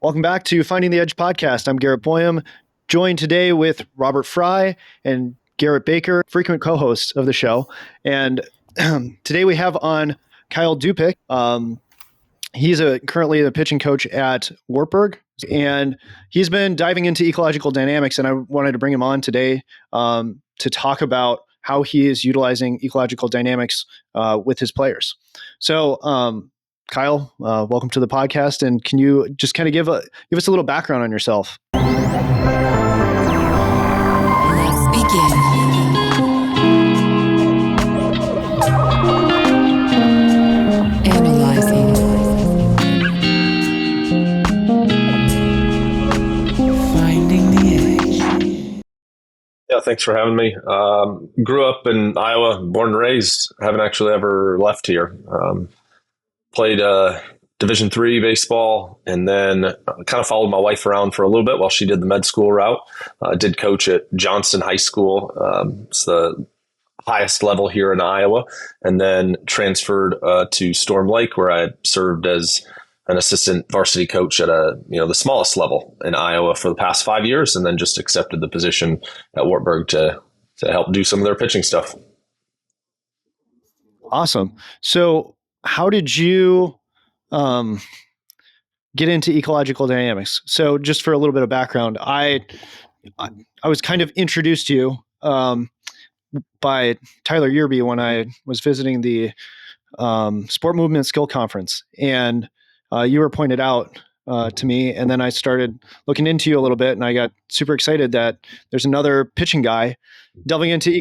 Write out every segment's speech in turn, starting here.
Welcome back to Finding the Edge podcast. I'm Garrett Boyum, joined today with Robert Fry and Garrett Baker, frequent co-hosts of the show. And today we have on Kyle Dupic. He's currently the pitching coach at Wartburg, and he's been diving into ecological dynamics. And I wanted to bring him on today to talk about how he is utilizing ecological dynamics with his players. So, Kyle, welcome to the podcast. And can you just kind of give us a little background on yourself? Let's begin. Analyzing. Finding the edge. Yeah, thanks for having me. Grew up in Iowa, born and raised. Haven't actually ever left here. Played Division III baseball, and then kind of followed my wife around for a little bit while she did the med school route. Did coach at Johnston High School. It's the highest level here in Iowa, and then transferred to Storm Lake, where I served as an assistant varsity coach at the smallest level in Iowa for the past 5 years, and then just accepted the position at Wartburg to help do some of their pitching stuff. Awesome. So how did you get into ecological dynamics? So just for a little bit of background, I was kind of introduced to you by Tyler Yearby when I was visiting the Sport Movement Skill Conference, and you were pointed out to me, and then I started looking into you a little bit, and I got super excited that there's another pitching guy delving into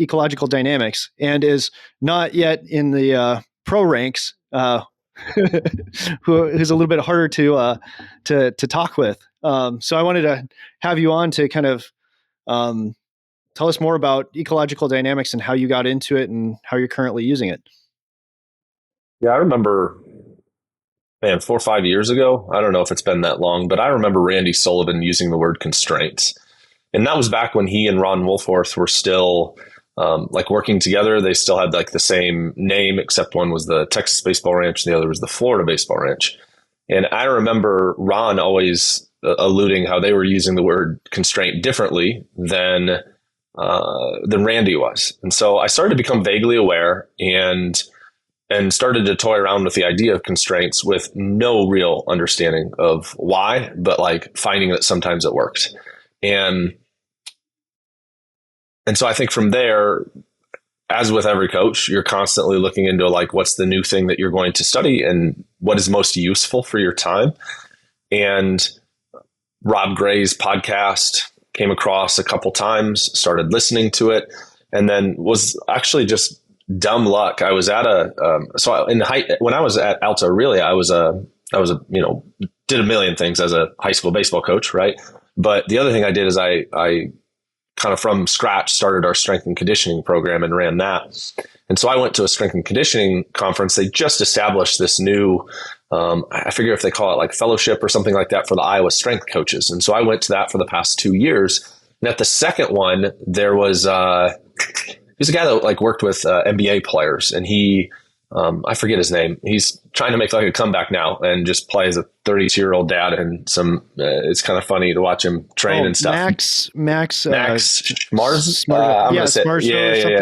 ecological dynamics and is not yet in the pro ranks, who's a little bit harder to talk with. So I wanted to have you on to kind of tell us more about ecological dynamics and how you got into it and how you're currently using it. Yeah, I remember, 4 or 5 years ago, I don't know if it's been that long, but I remember Randy Sullivan using the word constraints. And that was back when he and Ron Wolforth were still working together. They still had the same name, except one was the Texas Baseball Ranch and the other was the Florida Baseball Ranch. And I remember Ron always alluding how they were using the word constraint differently than Randy was. And so I started to become vaguely aware and started to toy around with the idea of constraints with no real understanding of why, but finding that sometimes it worked. And so I think from there, as with every coach, you're constantly looking into what's the new thing that you're going to study and what is most useful for your time. And Rob Gray's podcast came across a couple times, started listening to it, and then was actually just dumb luck. I was at when I was at Alta Aurelia, I was did a million things as a high school baseball coach, right? But the other thing I did is I kind of from scratch started our strength and conditioning program and ran that. And so I went to a strength and conditioning conference. They just established this new, I forget if they call it fellowship or something like that for the Iowa strength coaches. And so I went to that for the past 2 years. And at the second one, there was, he's a guy that worked with NBA players, and he, I forget his name. He's trying to make a comeback now and just play as a 32-year-old dad, and it's kind of funny to watch him train and stuff. Max Mars? Something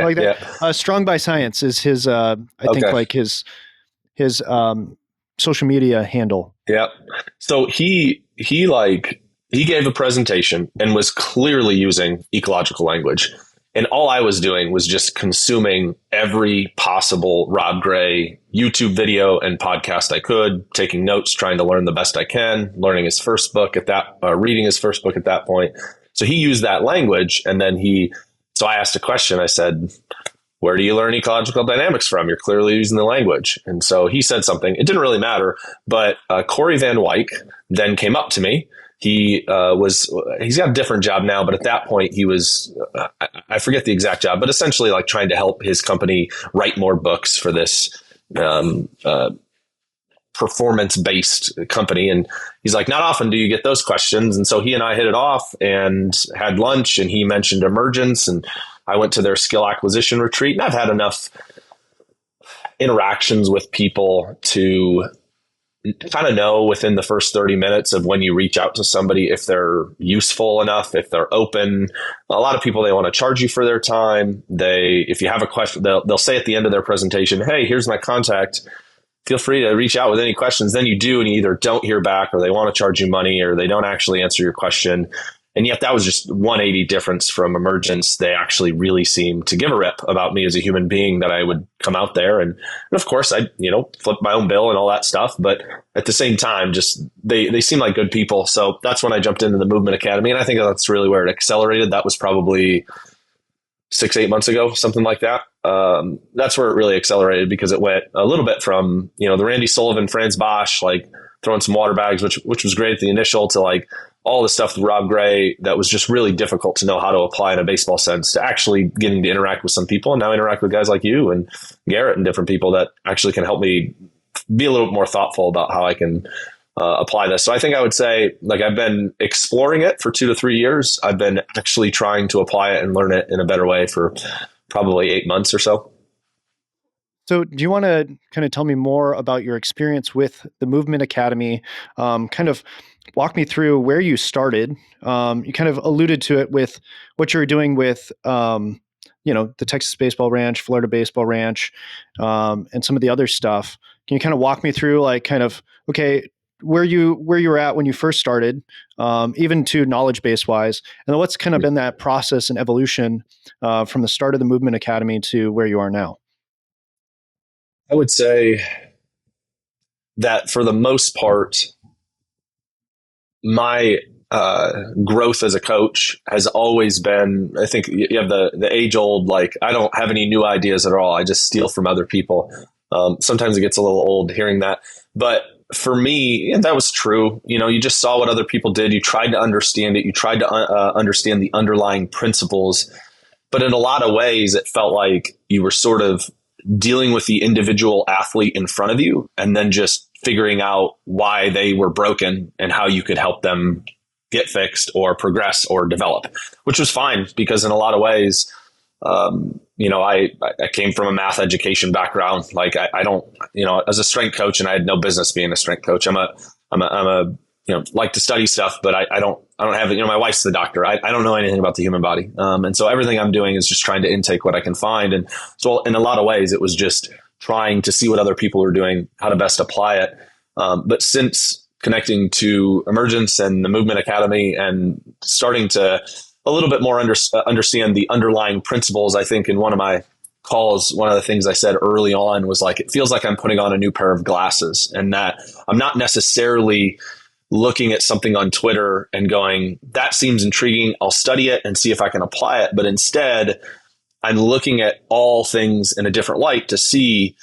like that. Strong by Science is his, I think his social media handle. Yeah. So he gave a presentation and was clearly using ecological language. And all I was doing was just consuming every possible Rob Gray YouTube video and podcast I could, taking notes, trying to learn the best I can, reading his first book at that point. So he used that language. And then so I asked a question. I said, where do you learn ecological dynamics from? You're clearly using the language. And so he said something. It didn't really matter. But Corey Van Wyk then came up to me. He's got a different job now, but at that point he was, I forget the exact job, but essentially trying to help his company write more books for this performance-based company. And he's like, not often do you get those questions. And so he and I hit it off and had lunch, and he mentioned Emergence, and I went to their skill acquisition retreat, and I've had enough interactions with people to kind of know within the first 30 minutes of when you reach out to somebody if they're useful enough, if they're open. A lot of people, they want to charge you for their time. If you have a question, they'll say at the end of their presentation, hey, here's my contact. Feel free to reach out with any questions. Then you do, and you either don't hear back, or they want to charge you money, or they don't actually answer your question. And yet that was just 180 difference from Emergence. They actually really seemed to give a rip about me as a human being, that I would come out there. And of course I, flip my own bill and all that stuff. But at the same time, just they seem like good people. So that's when I jumped into the Movement Academy. And I think that's really where it accelerated. That was probably 6-8 months ago, something like that. That's where it really accelerated, because it went a little bit from, the Randy Sullivan, Franz Bosch, like throwing some water bags, which was great at the initial, to like all the stuff with Rob Gray that was just really difficult to know how to apply in a baseball sense, to actually getting to interact with some people, and now interact with guys like you and Garrett and different people that actually can help me be a little bit more thoughtful about how I can apply this. So I think I would say, like, I've been exploring it for 2 to 3 years. I've been actually trying to apply it and learn it in a better way for probably 8 months or so. So do you want to kind of tell me more about your experience with the Movement Academy? Kind of walk me through where you started. You kind of alluded to it with what you were doing with, the Texas Baseball Ranch, Florida Baseball Ranch, and some of the other stuff. Can you kind of walk me through, like, kind of, okay, where you were at when you first started, even to knowledge base wise, and then what's kind of been that process and evolution from the start of the Movement Academy to where you are now? I would say that for the most part, my growth as a coach has always been, I think you have the age old, like, I don't have any new ideas at all. I just steal from other people. Sometimes it gets a little old hearing that, but for me, that was true. You just saw what other people did. You tried to understand it. You tried to understand the underlying principles, but in a lot of ways, it felt like you were sort of dealing with the individual athlete in front of you, and then just figuring out why they were broken and how you could help them get fixed or progress or develop, which was fine, because in a lot of ways, I came from a math education background. Like, I don't, as a strength coach, and I had no business being a strength coach. I'm a like to study stuff, but I don't have it. My wife's the doctor. I don't know anything about the human body. And so everything I'm doing is just trying to intake what I can find. And so in a lot of ways, it was just trying to see what other people are doing, how to best apply it. But since connecting to Emergence and the Movement Academy, and starting to a little bit more understand the underlying principles, I think in one of my calls, one of the things I said early on was, like, it feels like I'm putting on a new pair of glasses, and that I'm not necessarily looking at something on Twitter and going, that seems intriguing, I'll study it and see if I can apply it. But instead, I'm looking at all things in a different light to see,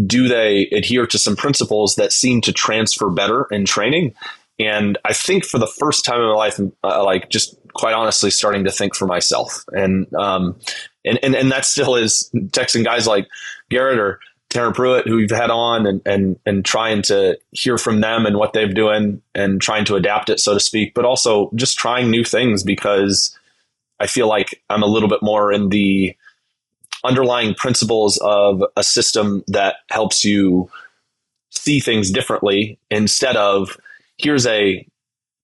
do they adhere to some principles that seem to transfer better in training? And I think for the first time in my life, like, just quite honestly starting to think for myself. And that still is texting guys like Garrett or Taryn Pruitt, who we've had on, and trying to hear from them and what they're doing, and trying to adapt it, so to speak, but also just trying new things, because I feel like I'm a little bit more in the underlying principles of a system that helps you see things differently, instead of, here's a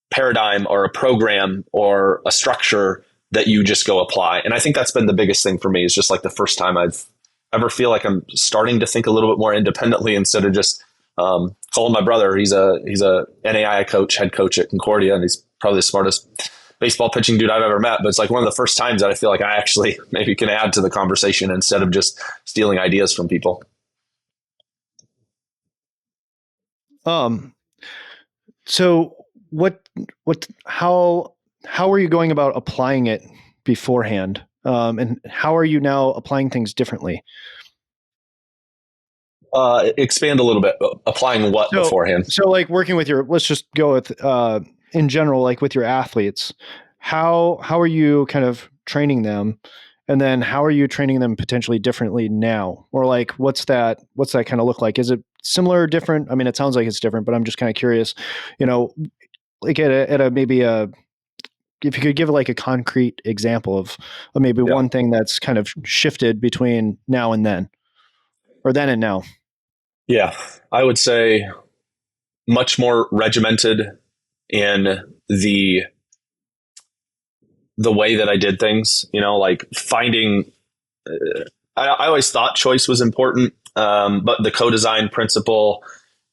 paradigm or a program or a structure that you just go apply. And I think that's been the biggest thing for me, is just like the first time I've ever feel like I'm starting to think a little bit more independently, instead of just calling my brother. He's a NAIA coach, head coach at Concordia, and he's probably the smartest baseball pitching dude I've ever met. But it's like one of the first times that I feel like I actually maybe can add to the conversation, instead of just stealing ideas from people. So how are you going about applying it beforehand? And how are you now applying things differently? Expand a little bit. Applying what beforehand? So, like, working with let's just go with, in general, like with your athletes, how are you kind of training them? And then how are you training them potentially differently now? Or, like, what's that kind of look like? Is it similar or different? I mean, it sounds like it's different, but I'm just kind of curious, like at a maybe if you could give, like, a concrete example of maybe one thing that's kind of shifted between now and then, or then and now. Yeah, I would say much more regimented in the way that I did things, like finding, I always thought choice was important, but the co-design principle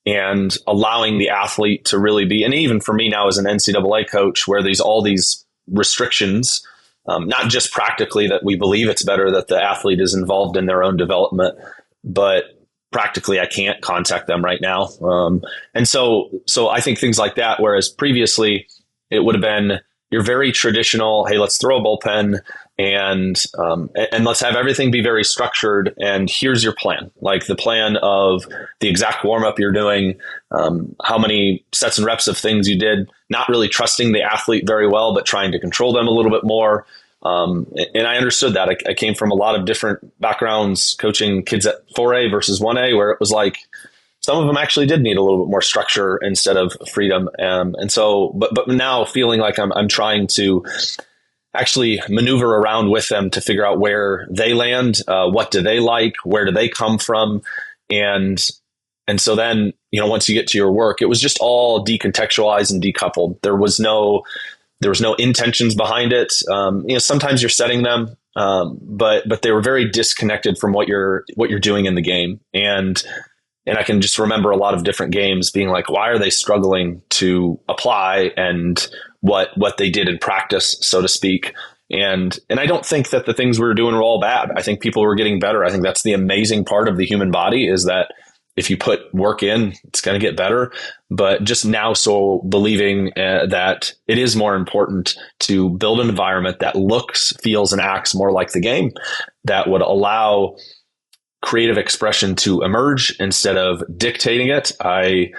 and allowing the athlete to really be, and even for me now as an NCAA coach, where there's all these restrictions, not just practically that we believe it's better that the athlete is involved in their own development, but practically I can't contact them right now. And so I think things like that, whereas previously it would have been your very traditional, hey, let's throw a bullpen and let's have everything be very structured. And here's your plan, like the plan of the exact warm up you're doing, how many sets and reps of things you did, not really trusting the athlete very well, but trying to control them a little bit more. And I understood that. I came from a lot of different backgrounds, coaching kids at 4A versus 1A, where it was like some of them actually did need a little bit more structure instead of freedom. And so, but now feeling like I'm trying to actually maneuver around with them to figure out where they land, what do they like, where do they come from, and so then once you get to your work, it was just all decontextualized and decoupled. There was no intentions behind it. Sometimes you're setting them, but they were very disconnected from what you're doing in the game. And I can just remember a lot of different games being like, why are they struggling to apply and what they did in practice, so to speak. And I don't think that the things we were doing were all bad. I think people were getting better. I think that's the amazing part of the human body, is that if you put work in, it's going to get better. But just now, so believing that it is more important to build an environment that looks, feels, and acts more like the game, that would allow creative expression to emerge instead of dictating it. I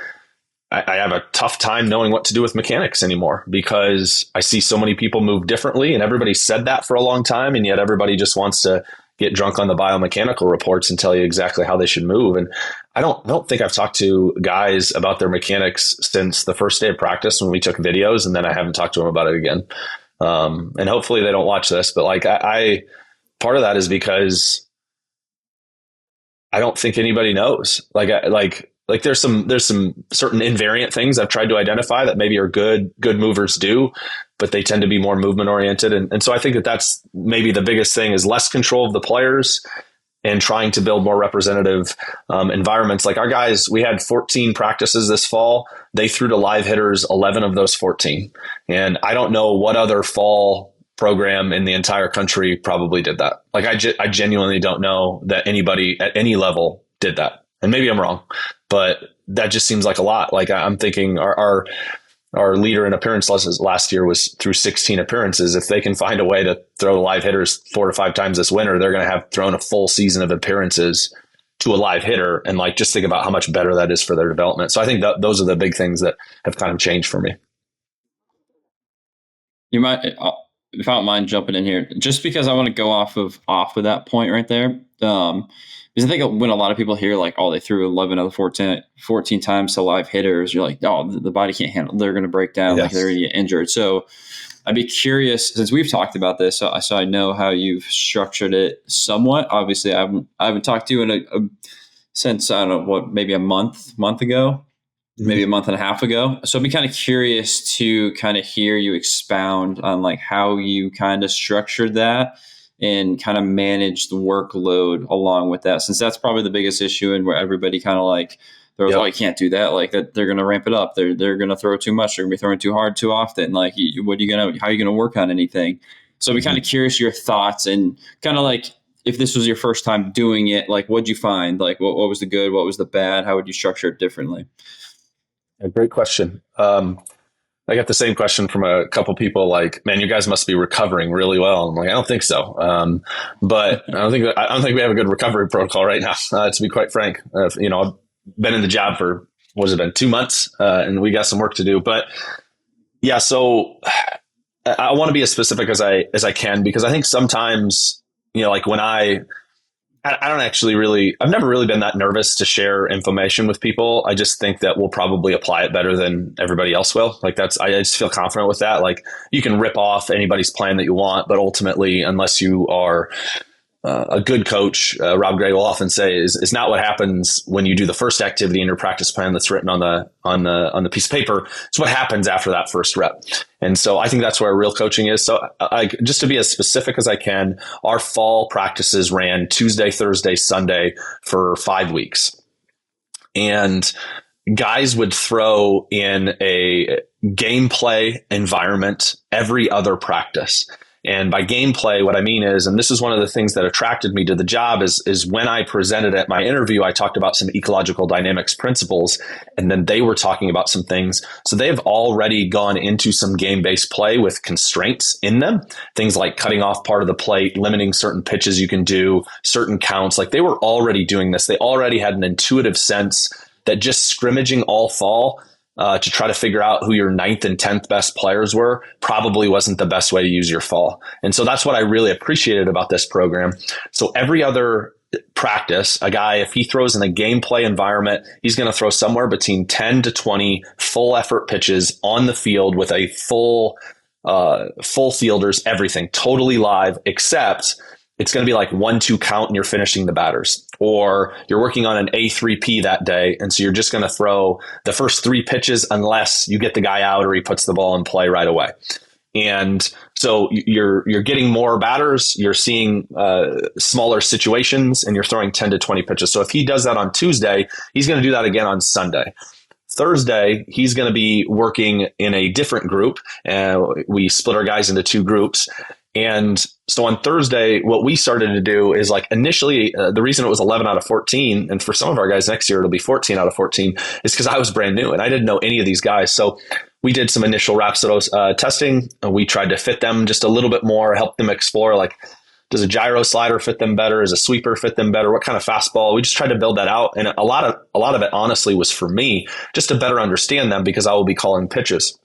have a tough time knowing what to do with mechanics anymore, because I see so many people move differently, and everybody said that for a long time, and yet everybody just wants to get drunk on the biomechanical reports and tell you exactly how they should move. And I don't think I've talked to guys about their mechanics since the first day of practice when we took videos, and then I haven't talked to them about it again. And hopefully they don't watch this, but like I part of that is because I don't think anybody knows. Like there's some certain invariant things I've tried to identify that maybe are good movers do, but they tend to be more movement oriented. And so I think that's maybe the biggest thing, is less control of the players and trying to build more representative environments. Like our guys, we had 14 practices this fall. They threw to live hitters 11 of those 14. And I don't know what other fall program in the entire country probably did that. Like I genuinely don't know that anybody at any level did that. And maybe I'm wrong, but that just seems like a lot. Like I'm thinking our leader in appearance last year was through 16 appearances. If they can find a way to throw live hitters 4 to 5 times this winter, they're going to have thrown a full season of appearances to a live hitter. And like, just think about how much better that is for their development. So I think that those are the big things that have kind of changed for me. You might, if I don't mind jumping in here, just because I want to go off of that point right there. Because I think when a lot of people hear like, oh, they threw 11 of the 14 times to live hitters, you're like, oh, the body can't handle it. They're going to break down, Yes. Like they're going to get injured. So I'd be curious, since we've talked about this, so I know how you've structured it somewhat. Obviously, I haven't talked to you since, I don't know, maybe a month ago, maybe a month and a half ago. So I'd be kind of curious to kind of hear you expound on like how you kind of structured that and kind of manage the workload along with that, since that's probably the biggest issue, and where everybody kind of like, they're like, oh, you can't do that. Like that, they're going to ramp it up. They're going to throw too much. They're going to be throwing too hard too often. Like, how are you going to work on anything? So I'd be kind of curious your thoughts, and kind of like, if this was your first time doing it, like, what'd you find? Like, what was the good? What was the bad? How would you structure it differently? A great question. I got the same question from a couple people, like, man, you guys must be recovering really well. I'm like, I don't think so. But I don't think we have a good recovery protocol right now, to be quite frank. I've been in the job for, what has it been, 2 months, and we got some work to do. But yeah, so I want to be as specific as I can, because I think sometimes, like when I don't actually really, I've never really been that nervous to share information with people. I just think that we'll probably apply it better than everybody else will. Like I just feel confident with that. Like you can rip off anybody's plan that you want, but ultimately, unless you are a good coach, Rob Gray, will often say is not what happens when you do the first activity in your practice plan that's written on the piece of paper. It's what happens after that first rep. And so I think that's where real coaching is. So just to be as specific as I can, our fall practices ran Tuesday, Thursday, Sunday for 5 weeks. And guys would throw in a gameplay environment every other practice. And by gameplay, what I mean is, and this is one of the things that attracted me to the job, is when I presented at my interview, I talked about some ecological dynamics principles, and then they were talking about some things. So they've already gone into some game-based play with constraints in them, things like cutting off part of the plate, limiting certain pitches you can do, certain counts. Like they were already doing this. They already had an intuitive sense that just scrimmaging all fall to try to figure out who your 9th and 10th best players were probably wasn't the best way to use your fall. And so that's what I really appreciated about this program. So every other practice, a guy, if he throws in a gameplay environment, he's going to throw somewhere between 10 to 20 full effort pitches on the field with a full fielders, everything totally live, except it's going to be like 1-2 count and you're finishing the batters, or you're working on an A3P that day. And so you're just going to throw the first 3 pitches unless you get the guy out or he puts the ball in play right away. And so you're getting more batters, you're seeing smaller situations, and you're throwing 10 to 20 pitches. So if he does that on Tuesday, he's going to do that again on Sunday. Thursday, he's going to be working in a different group. We split our guys into 2 groups. And so on Thursday, what we started to do is like initially, the reason it was 11 out of 14, and for some of our guys next year, it'll be 14 out of 14, is because I was brand new and I didn't know any of these guys. So we did some initial Rhapsodos testing. We tried to fit them just a little bit more, help them explore, like, does a gyro slider fit them better? Does a sweeper fit them better? What kind of fastball? We just tried to build that out. And a lot of it honestly was for me just to better understand them, because I will be calling pitches.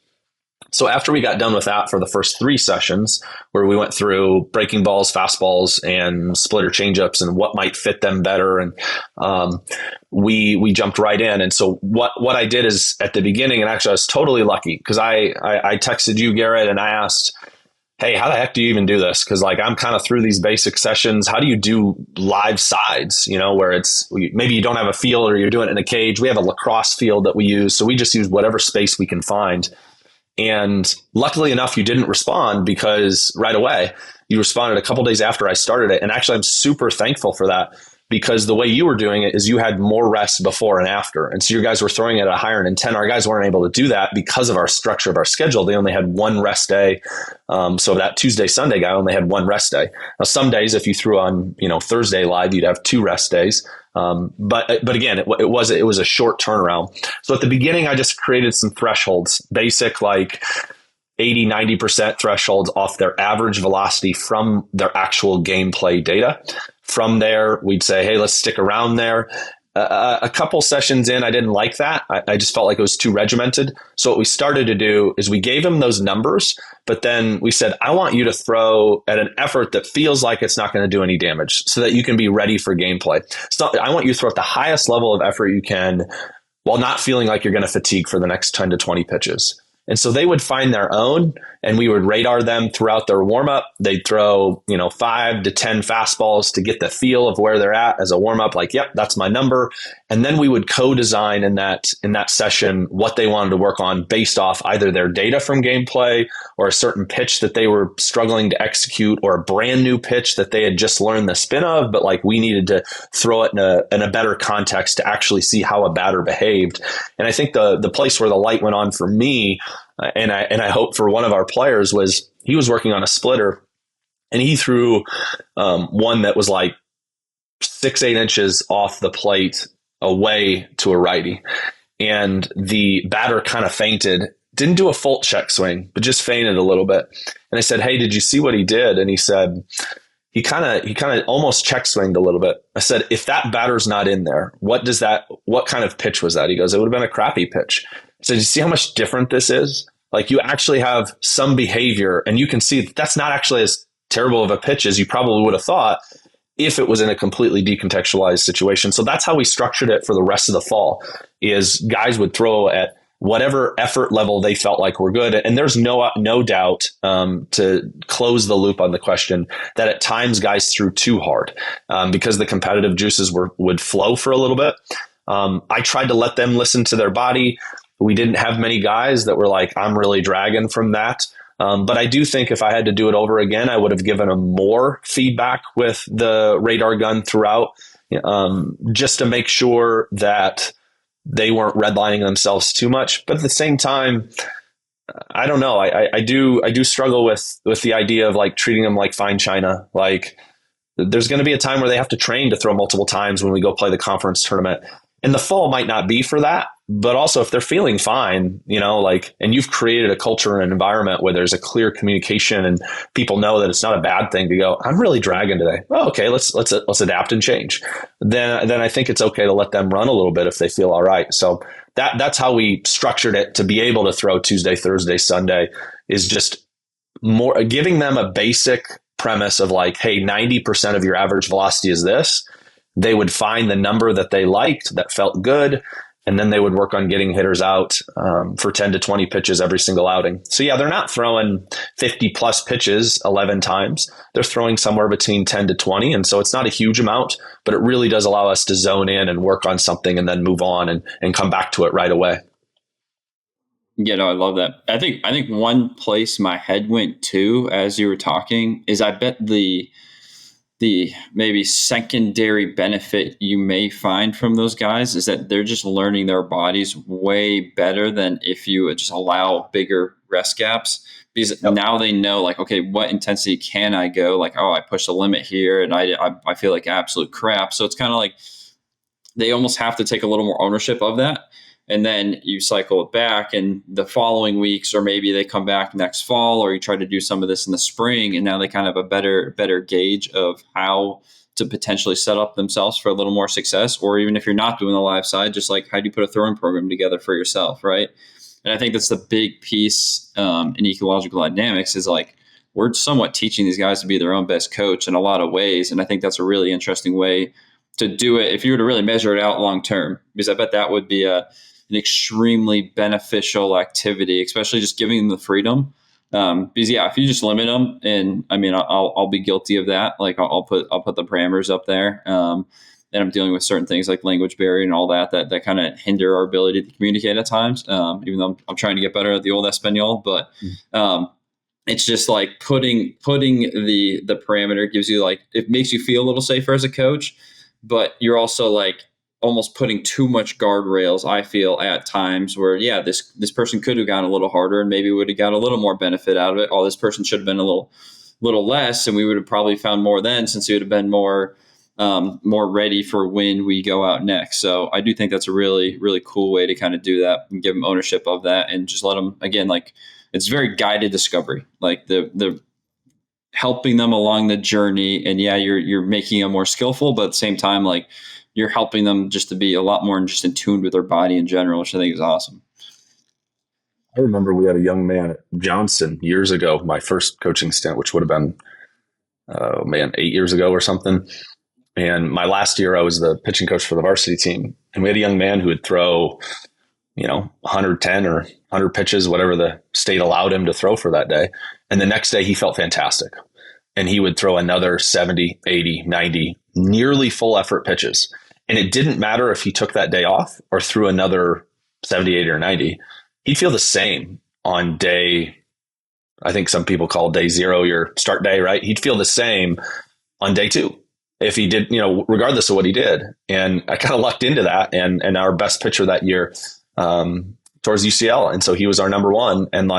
So after we got done with that for the first 3 sessions, where we went through breaking balls, fastballs, and splitter changeups and what might fit them better, and we jumped right in. And so what I did is at the beginning, and actually I was totally lucky, because I texted you, Garrett, and I asked, hey, how the heck do you even do this? Because like I'm kind of through these basic sessions. How do you do live sides, where it's maybe you don't have a field or you're doing it in a cage? We have a lacrosse field that we use. So we just use whatever space we can find. And luckily enough, you didn't respond, because right away you responded a couple days after I started it. And actually, I'm super thankful for that, because the way you were doing it is you had more rest before and after. And so your guys were throwing it at a higher intent. Our guys weren't able to do that because of our structure of our schedule. They only had 1 rest day. So that Tuesday, Sunday guy only had 1 rest day. Now, some days, if you threw on, Thursday live, you'd have 2 rest days. But again, it was a short turnaround. So at the beginning, I just created some thresholds, basic like 80, 90% thresholds off their average velocity from their actual gameplay data. From there, we'd say, hey, let's stick around there. A couple sessions in, I didn't like that. I just felt like it was too regimented. So what we started to do is we gave them those numbers, but then we said, I want you to throw at an effort that feels like it's not going to do any damage, so that you can be ready for gameplay. So I want you to throw at the highest level of effort you can while not feeling like you're going to fatigue for the next 10 to 20 pitches. And so they would find their own, and we would radar them throughout their warm-up. They'd throw, 5 to 10 fastballs to get the feel of where they're at as a warm-up, like, yep, that's my number. And then we would co-design in that session what they wanted to work on based off either their data from gameplay, or a certain pitch that they were struggling to execute, or a brand new pitch that they had just learned the spin of, but like we needed to throw it in a better context to actually see how a batter behaved. And I think the place where the light went on for me, and I hope for one of our players, was he was working on a splitter, and he threw one that was like 6-8 inches off the plate away to a righty, and the batter kind of fainted, didn't do a full check swing, but just fainted a little bit. And I said, hey, did you see what he did? And he said, he kind of almost check swinged a little bit. I said, if that batter's not in there, what kind of pitch was that? He goes, it would have been a crappy pitch. I said, you see how much different this is? Like, you actually have some behavior, and you can see that's not actually as terrible of a pitch as you probably would have thought if it was in a completely decontextualized situation. So that's how we structured it for the rest of the fall, is guys would throw at whatever effort level they felt like were good. And there's no doubt, to close the loop on the question, that at times guys threw too hard, because the competitive juices would flow for a little bit. I tried to let them listen to their body. We didn't have many guys that were like, I'm really dragging from that. But I do think if I had to do it over again, I would have given them more feedback with the radar gun throughout, just to make sure that they weren't redlining themselves too much. But at the same time, I don't know. I do struggle with the idea of like treating them like fine china. Like, there's going to be a time where they have to train to throw multiple times when we go play the conference tournament. And the fall might not be for that, but also if they're feeling fine, and you've created a culture and an environment where there's a clear communication and people know that it's not a bad thing to go, I'm really dragging today. Oh, okay, let's adapt and change. Then I think it's okay to let them run a little bit if they feel all right. So that's how we structured it, to be able to throw Tuesday, Thursday, Sunday, is just more giving them a basic premise of like, hey, 90% of your average velocity is this. They would find the number that they liked, that felt good, and then they would work on getting hitters out for 10 to 20 pitches every single outing. So yeah, they're not throwing 50 plus pitches 11 times. They're throwing somewhere between 10 to 20. And so it's not a huge amount, but it really does allow us to zone in and work on something and then move on and come back to it right away. Yeah, no, I love that. I think one place my head went to as you were talking is I bet the maybe secondary benefit you may find from those guys is that they're just learning their bodies way better than if you would just allow bigger rest gaps, because now they know like, okay, what intensity can I go? Like, oh, I push the limit here and I feel like absolute crap. So it's kind of like they almost have to take a little more ownership of that. And then you cycle it back and the following weeks, or maybe they come back next fall, or you try to do some of this in the spring. And now they kind of have a better gauge of how to potentially set up themselves for a little more success. Or even if you're not doing the live side, just like how do you put a throwing program together for yourself, right? And I think that's the big piece in ecological dynamics is like, we're somewhat teaching these guys to be their own best coach in a lot of ways. And I think that's a really interesting way to do it if you were to really measure it out long term, because I bet that would be an extremely beneficial activity, especially just giving them the freedom. Because yeah, if you just limit them, and I mean, I'll be guilty of that. Like I'll put the parameters up there, and I'm dealing with certain things like language barrier and all that kind of hinder our ability to communicate at times. Even though I'm trying to get better at the old Espanol, but it's just like putting the parameter gives you like, it makes you feel a little safer as a coach, but you're also like almost putting too much guardrails, I feel, at times where, yeah, this person could have gone a little harder and maybe would have got a little more benefit out of it. Oh, this person should have been a little less, and we would have probably found more then, since he would have been more ready for when we go out next. So I do think that's a really, really cool way to kind of do that and give them ownership of that, and just let them, again, like it's very guided discovery, like the helping them along the journey. And yeah, you're making them more skillful, but at the same time, like you're helping them just to be a lot more just in tune with their body in general, which I think is awesome. I remember we had a young man at Johnson years ago, my first coaching stint, which would have been, 8 years ago or something. And my last year, I was the pitching coach for the varsity team. And we had a young man who would throw, 110 or 100 pitches, whatever the state allowed him to throw for that day. And the next day he felt fantastic. And he would throw another 70, 80, 90, nearly full effort pitches. And it didn't matter if he took that day off or threw another 70, 80, or 90. He'd feel the same on day, I think some people call day 0 your start day, right? He'd feel the same on day 2 if he did, regardless of what he did. And I kind of lucked into that. And our best pitcher that year towards UCL. And so he was our number 1. And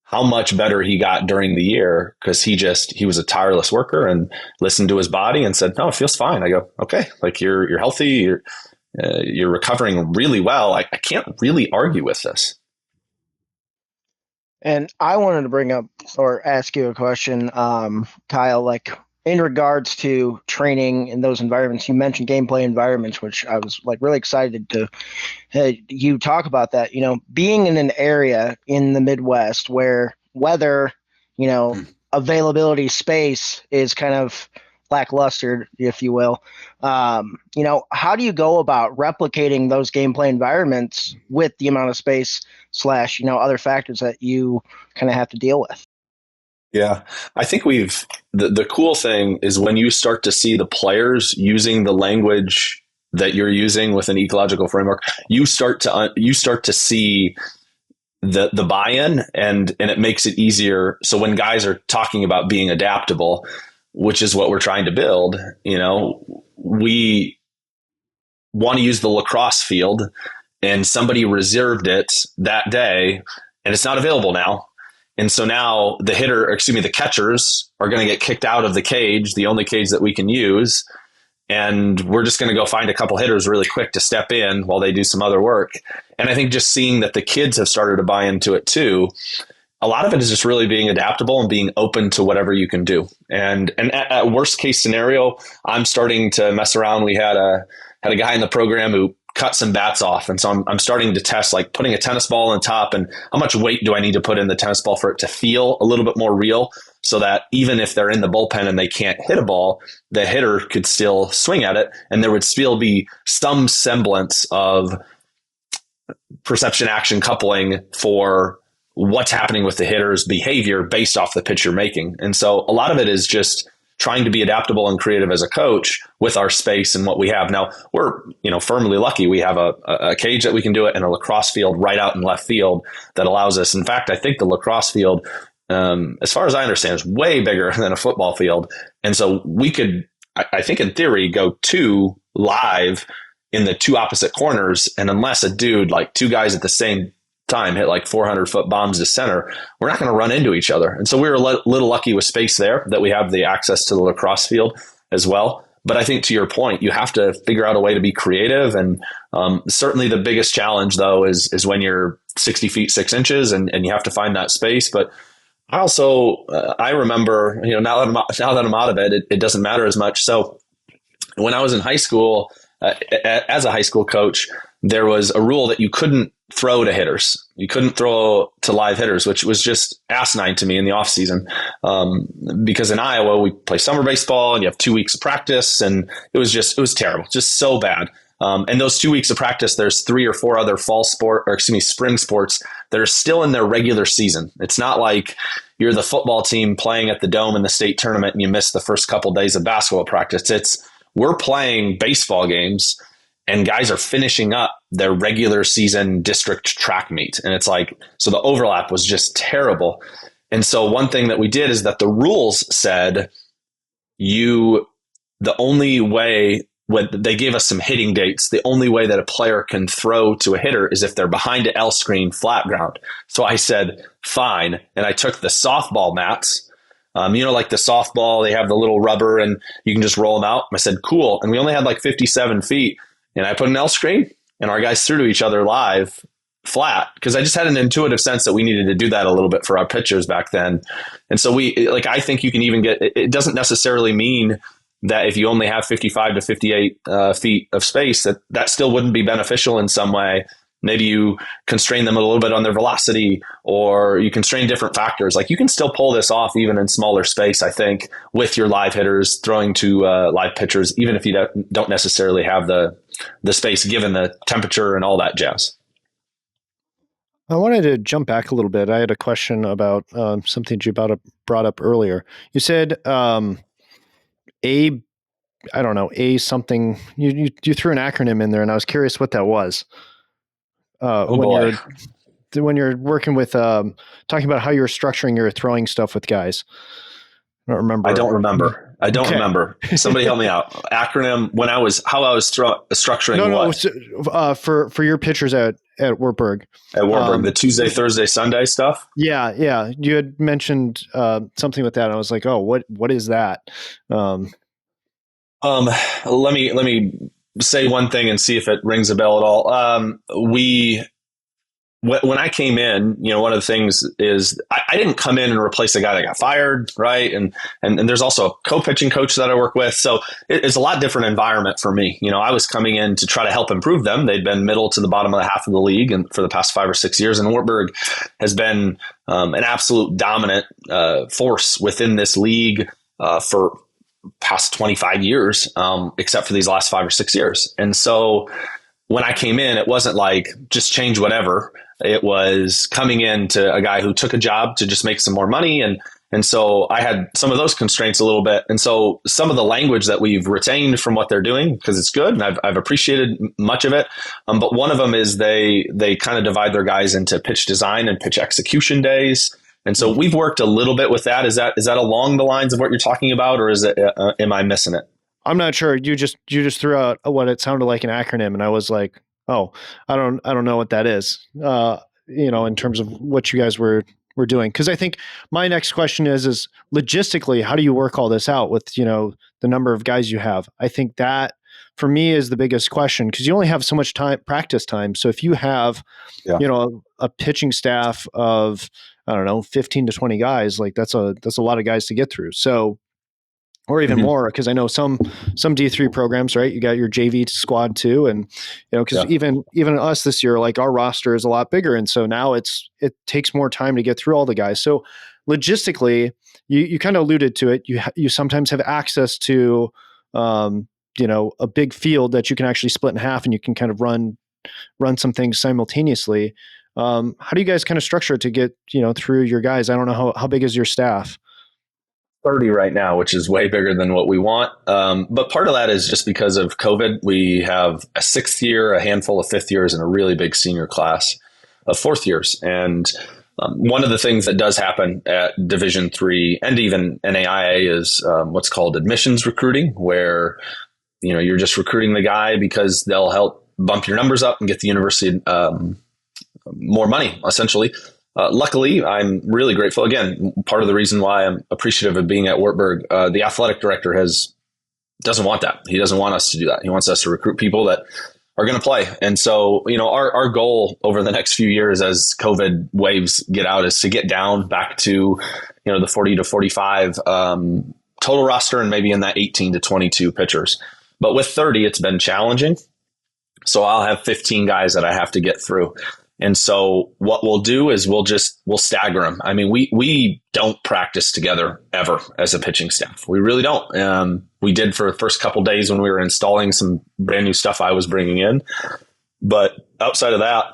how much better he got during the year, because he was a tireless worker and listened to his body and said, no, it feels fine. I go, okay, like you're healthy, you're recovering really well. I can't really argue with this. And I wanted to bring up or ask you a question, Kyle, like in regards to training in those environments. You mentioned gameplay environments, which I was like really excited to you talk about that. Being in an area in the Midwest where weather, availability, space is kind of lackluster, if you will. How do you go about replicating those gameplay environments with the amount of space / other factors that you kind of have to deal with? Yeah, I think the cool thing is when you start to see the players using the language that you're using with an ecological framework, you start to see the buy-in, and it makes it easier. So when guys are talking about being adaptable, which is what we're trying to build, we want to use the lacrosse field, and somebody reserved it that day, and it's not available now. And so now the catchers are going to get kicked out of the cage, the only cage that we can use. And we're just going to go find a couple hitters really quick to step in while they do some other work. And I think just seeing that the kids have started to buy into it too, a lot of it is just really being adaptable and being open to whatever you can do. And at worst case scenario, I'm starting to mess around. We had a guy in the program who cut some bats off. And so I'm starting to test like putting a tennis ball on top and how much weight do I need to put in the tennis ball for it to feel a little bit more real, so that even if they're in the bullpen and they can't hit a ball, the hitter could still swing at it. And there would still be some semblance of perception action coupling for what's happening with the hitter's behavior based off the pitch you're making. And so a lot of it is just trying to be adaptable and creative as a coach with our space and what we have. Now we're, firmly lucky. We have a cage that we can do it, and a lacrosse field right out in left field that allows us. In fact, I think the lacrosse field, as far as I understand, is way bigger than a football field. And so we could, I think in theory, go 2 live in the 2 opposite corners. And unless a dude, like 2 guys at the same time, hit like 400-foot bombs to center, we're not going to run into each other. And so we were a little lucky with space there that we have the access to the lacrosse field as well. But I think to your point, you have to figure out a way to be creative. And certainly the biggest challenge, though, is when you're 60 feet 6 inches and you have to find that space. But I also, I remember, now that I'm out of it, it doesn't matter as much. So when I was in high school, as a high school coach, there was a rule that you couldn't throw to hitters. You couldn't throw to live hitters, which was just asinine to me in the off season. Because in Iowa, we play summer baseball and you have 2 weeks of practice, and it was terrible, just so bad. And those 2 weeks of practice, there's 3 or 4 other spring sports that are still in their regular season. It's not like you're the football team playing at the Dome in the state tournament and you miss the first couple of days of basketball practice. We're playing baseball games, and guys are finishing up their regular season district track meet. And it's like, so the overlap was just terrible. And so one thing that we did is that the rules said the only way, when they gave us some hitting dates, the only way that a player can throw to a hitter is if they're behind an L screen flat ground. So I said, fine. And I took the softball mats, like the softball, they have the little rubber and you can just roll them out. I said, cool. And we only had like 57 feet. And I put an L screen, and our guys threw to each other live flat, because I just had an intuitive sense that we needed to do that a little bit for our pitchers back then. And so I think you can even it doesn't necessarily mean that if you only have 55 to 58 feet of space, that still wouldn't be beneficial in some way. Maybe you constrain them a little bit on their velocity, or you constrain different factors. Like you can still pull this off even in smaller space, I think, with your live hitters throwing to live pitchers, even if you don't necessarily have the space given the temperature and all that jazz. I wanted to jump back a little bit. I had a question about something you brought up earlier. You said A something. You threw an acronym in there, and I was curious what that was. When you're working with talking about how you're structuring your throwing stuff with guys. I don't remember. I don't remember. Somebody help me out. Acronym how I was structuring. For your pitchers at Wartburg. At Wartburg, the Tuesday, Thursday, Sunday stuff. Yeah. You had mentioned something with that. And I was like, oh, what is that? Let me say one thing and see if it rings a bell at all. When I came in, one of the things is I didn't come in and replace a guy that got fired, right? And there's also a co-pitching coach that I work with. So it's a lot different environment for me. I was coming in to try to help improve them. They'd been middle to the bottom of the half of the league and for the past 5 or 6 years. And Wartburg has been an absolute dominant force within this league for past 25 years, except for these last 5 or 6 years. And so when I came in, it wasn't like just change whatever. It was coming in to a guy who took a job to just make some more money. And so I had some of those constraints a little bit. And so some of the language that we've retained from what they're doing, because it's good, and I've appreciated much of it. But one of them is they kind of divide their guys into pitch design and pitch execution days. And so we've worked a little bit with that. Is that along the lines of what you're talking about, or is it? Am I missing it? I'm not sure. You just threw out what it sounded like an acronym, and I was like, oh, I don't know what that is. In terms of what you guys were doing, because I think my next question is logistically, how do you work all this out with the number of guys you have? I think that for me is the biggest question, because you only have so much practice time. So if you have a pitching staff of, I don't know, 15 to 20 guys, like that's a lot of guys to get through. So, or even more, because I know some D3 programs, right? You got your JV squad too, and because even us this year, like our roster is a lot bigger, and so now it takes more time to get through all the guys. So logistically, you kind of alluded to it. You sometimes have access to a big field that you can actually split in half, and you can kind of run some things simultaneously. How do you guys kind of structure it to get through your guys? I don't know how big is your staff. 30 right now, which is way bigger than what we want. But part of that is just because of COVID. We have a 6th year, a handful of 5th years, and a really big senior class of 4th years. And one of the things that does happen at Division III and even NAIA is what's called admissions recruiting, where you're just recruiting the guy because they'll help bump your numbers up and get the university more money, essentially. Luckily, I'm really grateful. Again, part of the reason why I'm appreciative of being at Wartburg, the athletic director doesn't want that. He doesn't want us to do that. He wants us to recruit people that are going to play. And so, our goal over the next few years as COVID waves get out is to get down back to, the 40 to 45 total roster, and maybe in that 18 to 22 pitchers. But with 30, it's been challenging. So I'll have 15 guys that I have to get through. And so what we'll do is we'll stagger them. I mean, we don't practice together ever as a pitching staff. We really don't. We did for the first couple of days when we were installing some brand new stuff I was bringing in. But outside of that,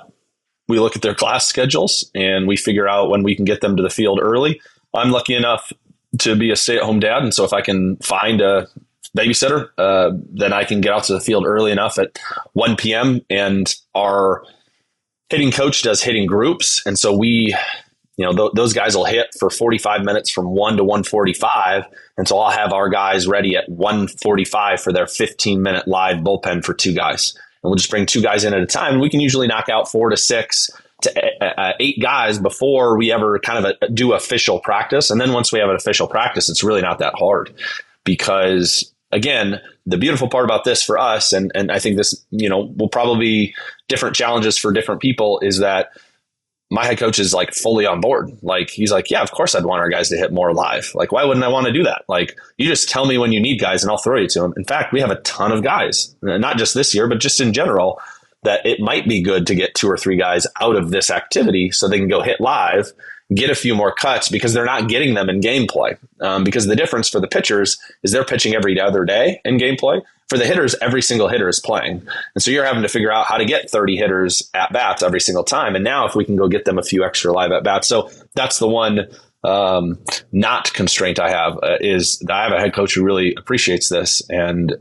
we look at their class schedules and we figure out when we can get them to the field early. I'm lucky enough to be a stay-at-home dad. And so if I can find a babysitter, then I can get out to the field early enough at 1 p.m. And our hitting coach does hitting groups. And so those guys will hit for 45 minutes from 1 to 1:45. And so I'll have our guys ready at 1:45 for their 15-minute live bullpen for 2 guys. And we'll just bring 2 guys in at a time. We can usually knock out 4 to 6 to 8 guys before we ever kind of do official practice. And then once we have an official practice, it's really not that hard, because again, the beautiful part about this for us, and I think this, will probably be different challenges for different people, is that my head coach is like fully on board. Like, he's like, yeah, of course I'd want our guys to hit more live. Like, why wouldn't I want to do that? Like, you just tell me when you need guys and I'll throw you to them. In fact, we have a ton of guys, not just this year, but just in general, that it might be good to get 2 or 3 guys out of this activity so they can go hit live, get a few more cuts, because they're not getting them in gameplay. Because the difference for the pitchers is they're pitching every other day in gameplay. For the hitters, every single hitter is playing. And so you're having to figure out how to get 30 hitters at bats every single time. And now if we can go get them a few extra live at bats. So that's the one not constraint I have, is that I have a head coach who really appreciates this, and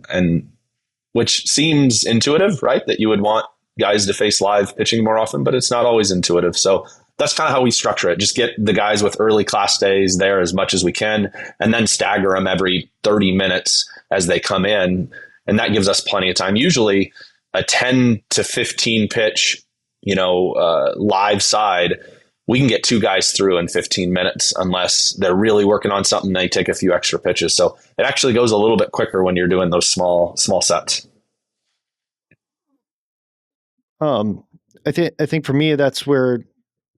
which seems intuitive, right? That you would want guys to face live pitching more often, but it's not always intuitive. So that's kind of how we structure it. Just get the guys with early class days there as much as we can, and then stagger them every 30 minutes as they come in. And that gives us plenty of time. Usually a 10 to 15 pitch, live side, we can get 2 guys through in 15 minutes, unless they're really working on something. They take a few extra pitches. So it actually goes a little bit quicker when you're doing those small sets. I think for me, that's where,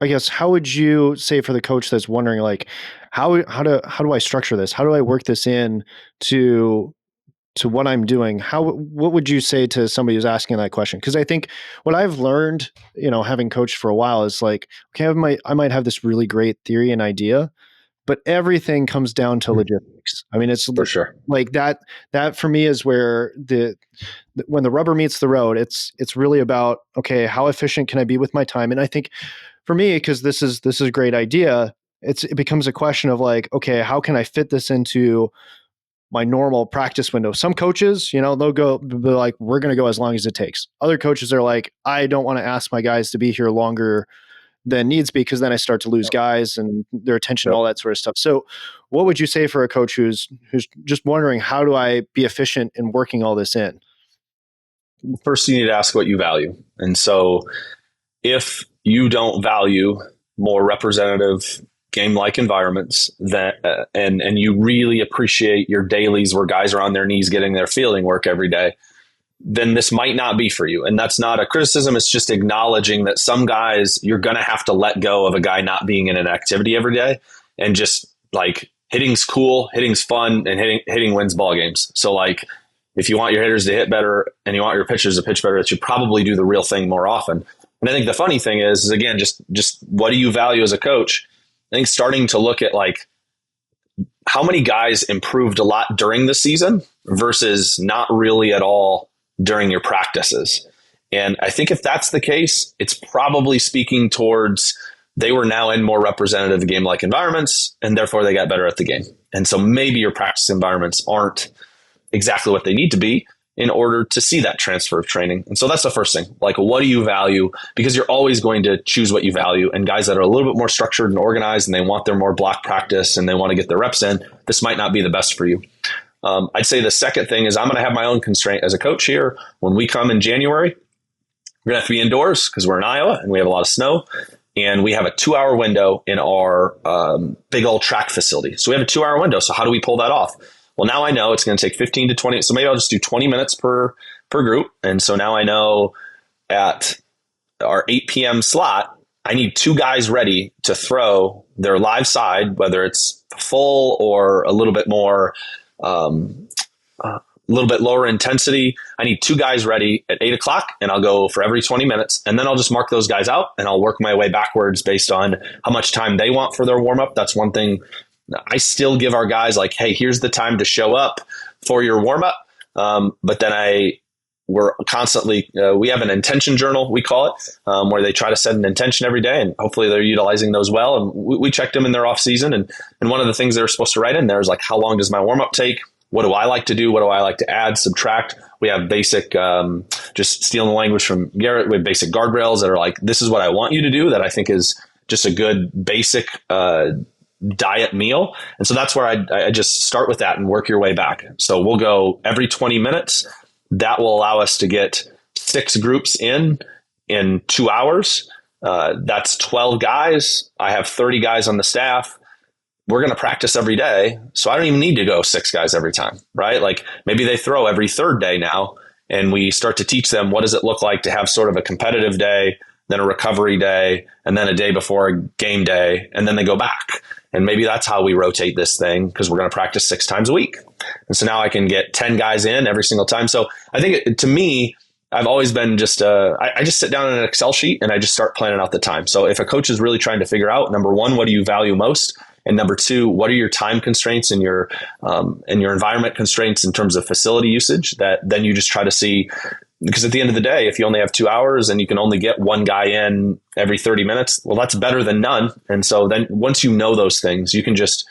I guess, how would you say for the coach that's wondering, like, how do I structure this? How do I work this in to what I'm doing? What would you say to somebody who's asking that question? Because I think what I've learned, having coached for a while, is like, okay, I might have this really great theory and idea, but everything comes down to logistics. I mean, it's For sure. like that for me is where when the rubber meets the road, it's really about, okay, how efficient can I be with my time? And I think for me, because this is a great idea, it becomes a question of like, okay, how can I fit this into my normal practice window? Some coaches, they'll be like, we're going to go as long as it takes. Other coaches are like, I don't want to ask my guys to be here longer than needs be, because then I start to lose guys and their attention, all that sort of stuff. So what would you say for a coach who's just wondering, how do I be efficient in working all this in? First, you need to ask what you value. And so if you don't value more representative game-like environments and you really appreciate your dailies where guys are on their knees getting their fielding work every day, then this might not be for you. And that's not a criticism. It's just acknowledging that some guys, you're going to have to let go of a guy not being in an activity every day, and just like, hitting's cool, hitting's fun, and hitting wins ball games. So like, if you want your hitters to hit better and you want your pitchers to pitch better, that you probably do the real thing more often. And I think the funny thing is again, just what do you value as a coach? I think starting to look at like how many guys improved a lot during the season versus not really at all during your practices. And I think if that's the case, it's probably speaking towards they were now in more representative game-like environments, and therefore they got better at the game. And so maybe your practice environments aren't exactly what they need to be in order to see that transfer of training. And so that's the first thing. Like, what do you value? Because you're always going to choose what you value. And guys that are a little bit more structured and organized and they want their more block practice and they want to get their reps in, this might not be the best for you. I'd say the second thing is I'm going to have my own constraint as a coach here. When we come in January, we're going to have to be indoors because we're in Iowa and we have a lot of snow. And we have a 2-hour window in our big old track facility. So we have a 2-hour window. So how do we pull that off? Well, now I know it's going to take 15 to 20. So maybe I'll just do 20 minutes per group. And so now I know at our 8 p.m. slot, I need 2 guys ready to throw their live side, whether it's full or a little bit more, a little bit lower intensity. I need 2 guys ready at 8 o'clock, and I'll go for every 20 minutes. And then I'll just mark those guys out and I'll work my way backwards based on how much time they want for their warm up. That's one thing. I still give our guys like, hey, here's the time to show up for your warm up. But then we're constantly, we have an intention journal, we call it, where they try to set an intention every day, and hopefully they're utilizing those well. And we checked them in their off season. And one of the things they're supposed to write in there is like, how long does my warm up take? What do I like to do? What do I like to add, subtract? We have basic, just stealing the language from Garrett, we have basic guardrails that are like, this is what I want you to do, that I think is just a good basic diet meal. And so that's where I just start with that and work your way back. So we'll go every 20 minutes. That will allow us to get 6 groups in 2 hours. That's 12 guys. I have 30 guys on the staff. We're going to practice every day. So I don't even need to go 6 guys every time, right? Like maybe they throw every 3rd day now, and we start to teach them what does it look like to have sort of a competitive day, then a recovery day, and then a day before a game day, and then they go back. And maybe that's how we rotate this thing, because we're going to practice 6 times a week. And so now I can get 10 guys in every single time. So I think to me, I've always been just, I just sit down in an Excel sheet and I just start planning out the time. So if a coach is really trying to figure out, number one, what do you value most? And number two, what are your time constraints and your environment constraints in terms of facility usage, that then you just try to see, because at the end of the day, if you only have 2 hours and you can only get 1 guy in every 30 minutes, well, that's better than none. And so then once you know those things, you can just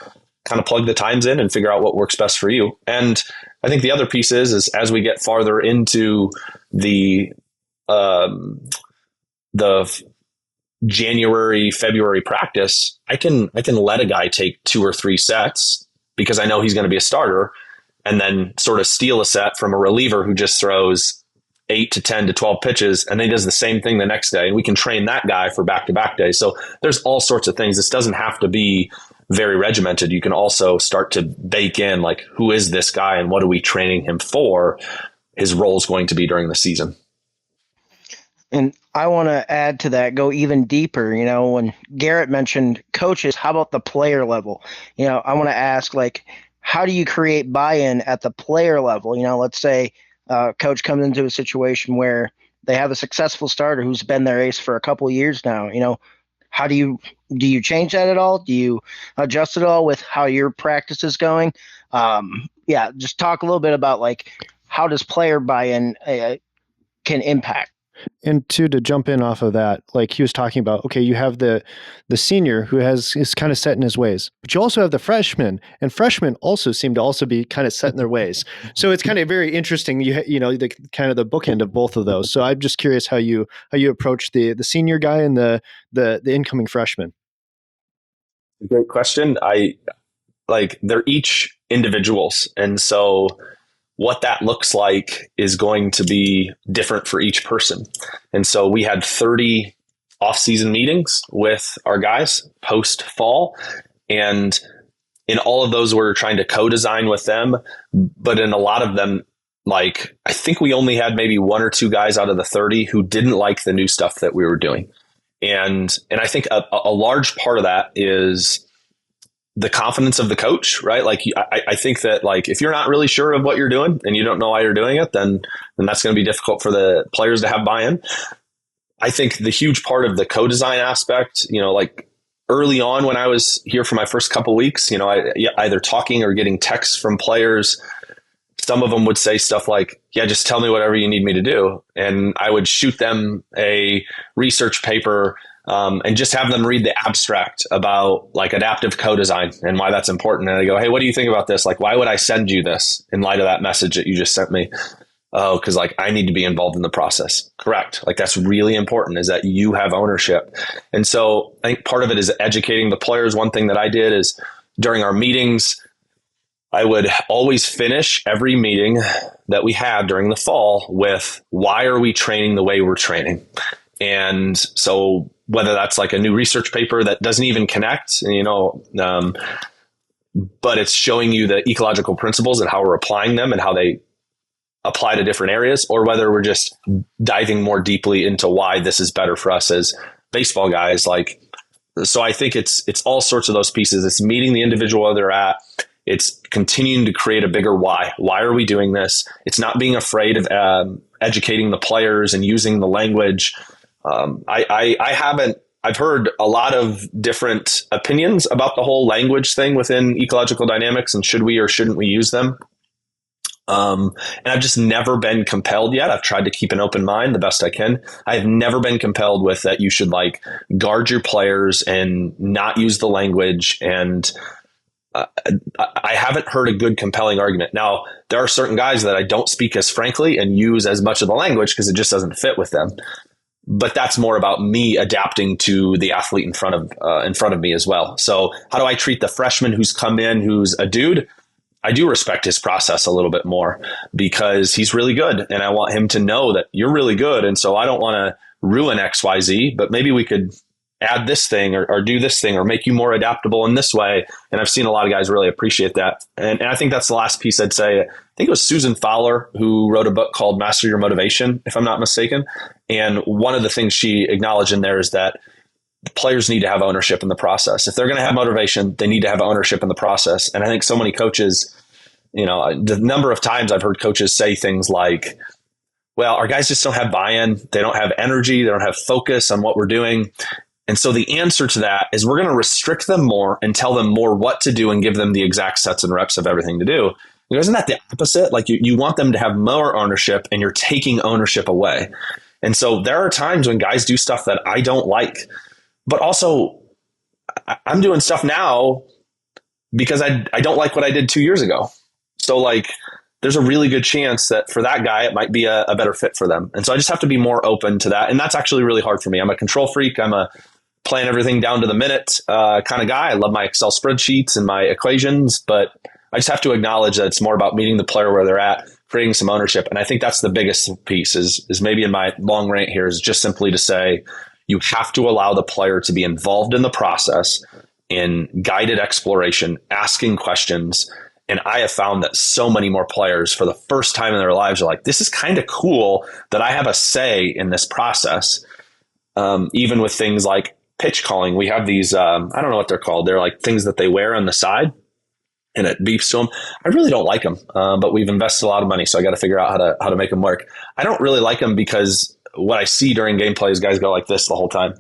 kind of plug the times in and figure out what works best for you. And I think the other piece is as we get farther into the January, February practice, I can let a guy take 2 or 3 sets because I know he's going to be a starter, and then sort of steal a set from a reliever who just throws 8 to 10 to 12 pitches, and then he does the same thing the next day, and we can train that guy for back-to-back days. So there's all sorts of things. This doesn't have to be very regimented. You can also start to bake in, like, who is this guy and what are we training him for? His role is going to be during the season. And I want to add to that, go even deeper. You know, when Garrett mentioned coaches, how about the player level? You know, I want to ask, like, how do you create buy-in at the player level? You know, let's say coach comes into a situation where they have a successful starter who's been their ace for a couple of years now. You know, how do you change that at all? Do you adjust it all with how your practice is going? Just talk a little bit about like how does player buy-in can impact. And to jump in off of that, like he was talking about, okay, you have the senior who is kind of set in his ways, but you also have the freshman, and freshmen also seem to also be kind of set in their ways. So it's kind of very interesting. You know, the kind of the bookend of both of those. So I'm just curious how you approach the senior guy and the incoming freshman. Great question. They're each individuals, and so what that looks like is going to be different for each person. And so we had 30 off-season meetings with our guys post fall. And in all of those, we're trying to co-design with them. But in a lot of them, like, I think we only had maybe 1 or 2 guys out of the 30 who didn't like the new stuff that we were doing. And I think a large part of that is the confidence of the coach, right? Like, I think that, like, if you're not really sure of what you're doing and you don't know why you're doing it, then that's going to be difficult for the players to have buy-in. I think the huge part of the co-design aspect, you know, like early on when I was here for my first couple of weeks, you know, either talking or getting texts from players, some of them would say stuff like, yeah, just tell me whatever you need me to do. And I would shoot them a research paper and just have them read the abstract about like adaptive co-design and why that's important. And I go, hey, what do you think about this? Like, why would I send you this in light of that message that you just sent me? Oh, because like I need to be involved in the process. Correct. Like that's really important, is that you have ownership. And so I think part of it is educating the players. One thing that I did is during our meetings, I would always finish every meeting that we had during the fall with, why are we training the way we're training? And so whether that's like a new research paper that doesn't even connect, you know, but it's showing you the ecological principles and how we're applying them and how they apply to different areas, or whether we're just diving more deeply into why this is better for us as baseball guys. Like, so I think it's all sorts of those pieces. It's meeting the individual where they're at. It's continuing to create a bigger why. Why are we doing this? It's not being afraid of educating the players and using the language. I've heard a lot of different opinions about the whole language thing within ecological dynamics and should we or shouldn't we use them. And I've just never been compelled yet. I've tried to keep an open mind the best I can. I've never been compelled with that you should like guard your players and not use the language. And I haven't heard a good compelling argument. Now, there are certain guys that I don't speak as frankly and use as much of the language because it just doesn't fit with them. But that's more about me adapting to the athlete in front of me as well. So how do I treat the freshman who's come in, who's a dude? I do respect his process a little bit more because he's really good. And I want him to know that you're really good. And so I don't want to ruin XYZ, but maybe we could add this thing or do this thing or make you more adaptable in this way. And I've seen a lot of guys really appreciate that. And I think that's the last piece I'd say. I think it was Susan Fowler who wrote a book called Master Your Motivation, if I'm not mistaken. And one of the things she acknowledged in there is that the players need to have ownership in the process. If they're going to have motivation, they need to have ownership in the process. And I think so many coaches, you know, the number of times I've heard coaches say things like, well, our guys just don't have buy-in. They don't have energy. They don't have focus on what we're doing. And so the answer to that is we're going to restrict them more and tell them more what to do and give them the exact sets and reps of everything to do. You know, isn't that the opposite? Like you want them to have more ownership and you're taking ownership away. And so there are times when guys do stuff that I don't like, but also I'm doing stuff now because I don't like what I did 2 years ago. So like there's a really good chance that for that guy, it might be a better fit for them. And so I just have to be more open to that. And that's actually really hard for me. I'm a control freak. I'm a plan everything down to the minute kind of guy. I love my Excel spreadsheets and my equations, but I just have to acknowledge that it's more about meeting the player where they're at, creating some ownership. And I think that's the biggest piece is maybe in my long rant here is just simply to say, you have to allow the player to be involved in the process in guided exploration, asking questions. And I have found that so many more players for the first time in their lives are like, this is kind of cool that I have a say in this process. Even with things like pitch calling, we have these, I don't know what they're called. They're like things that they wear on the side and it beeps to them. I really don't like them, but we've invested a lot of money. So I got to figure out how to make them work. I don't really like them because what I see during gameplay is guys go like this the whole time.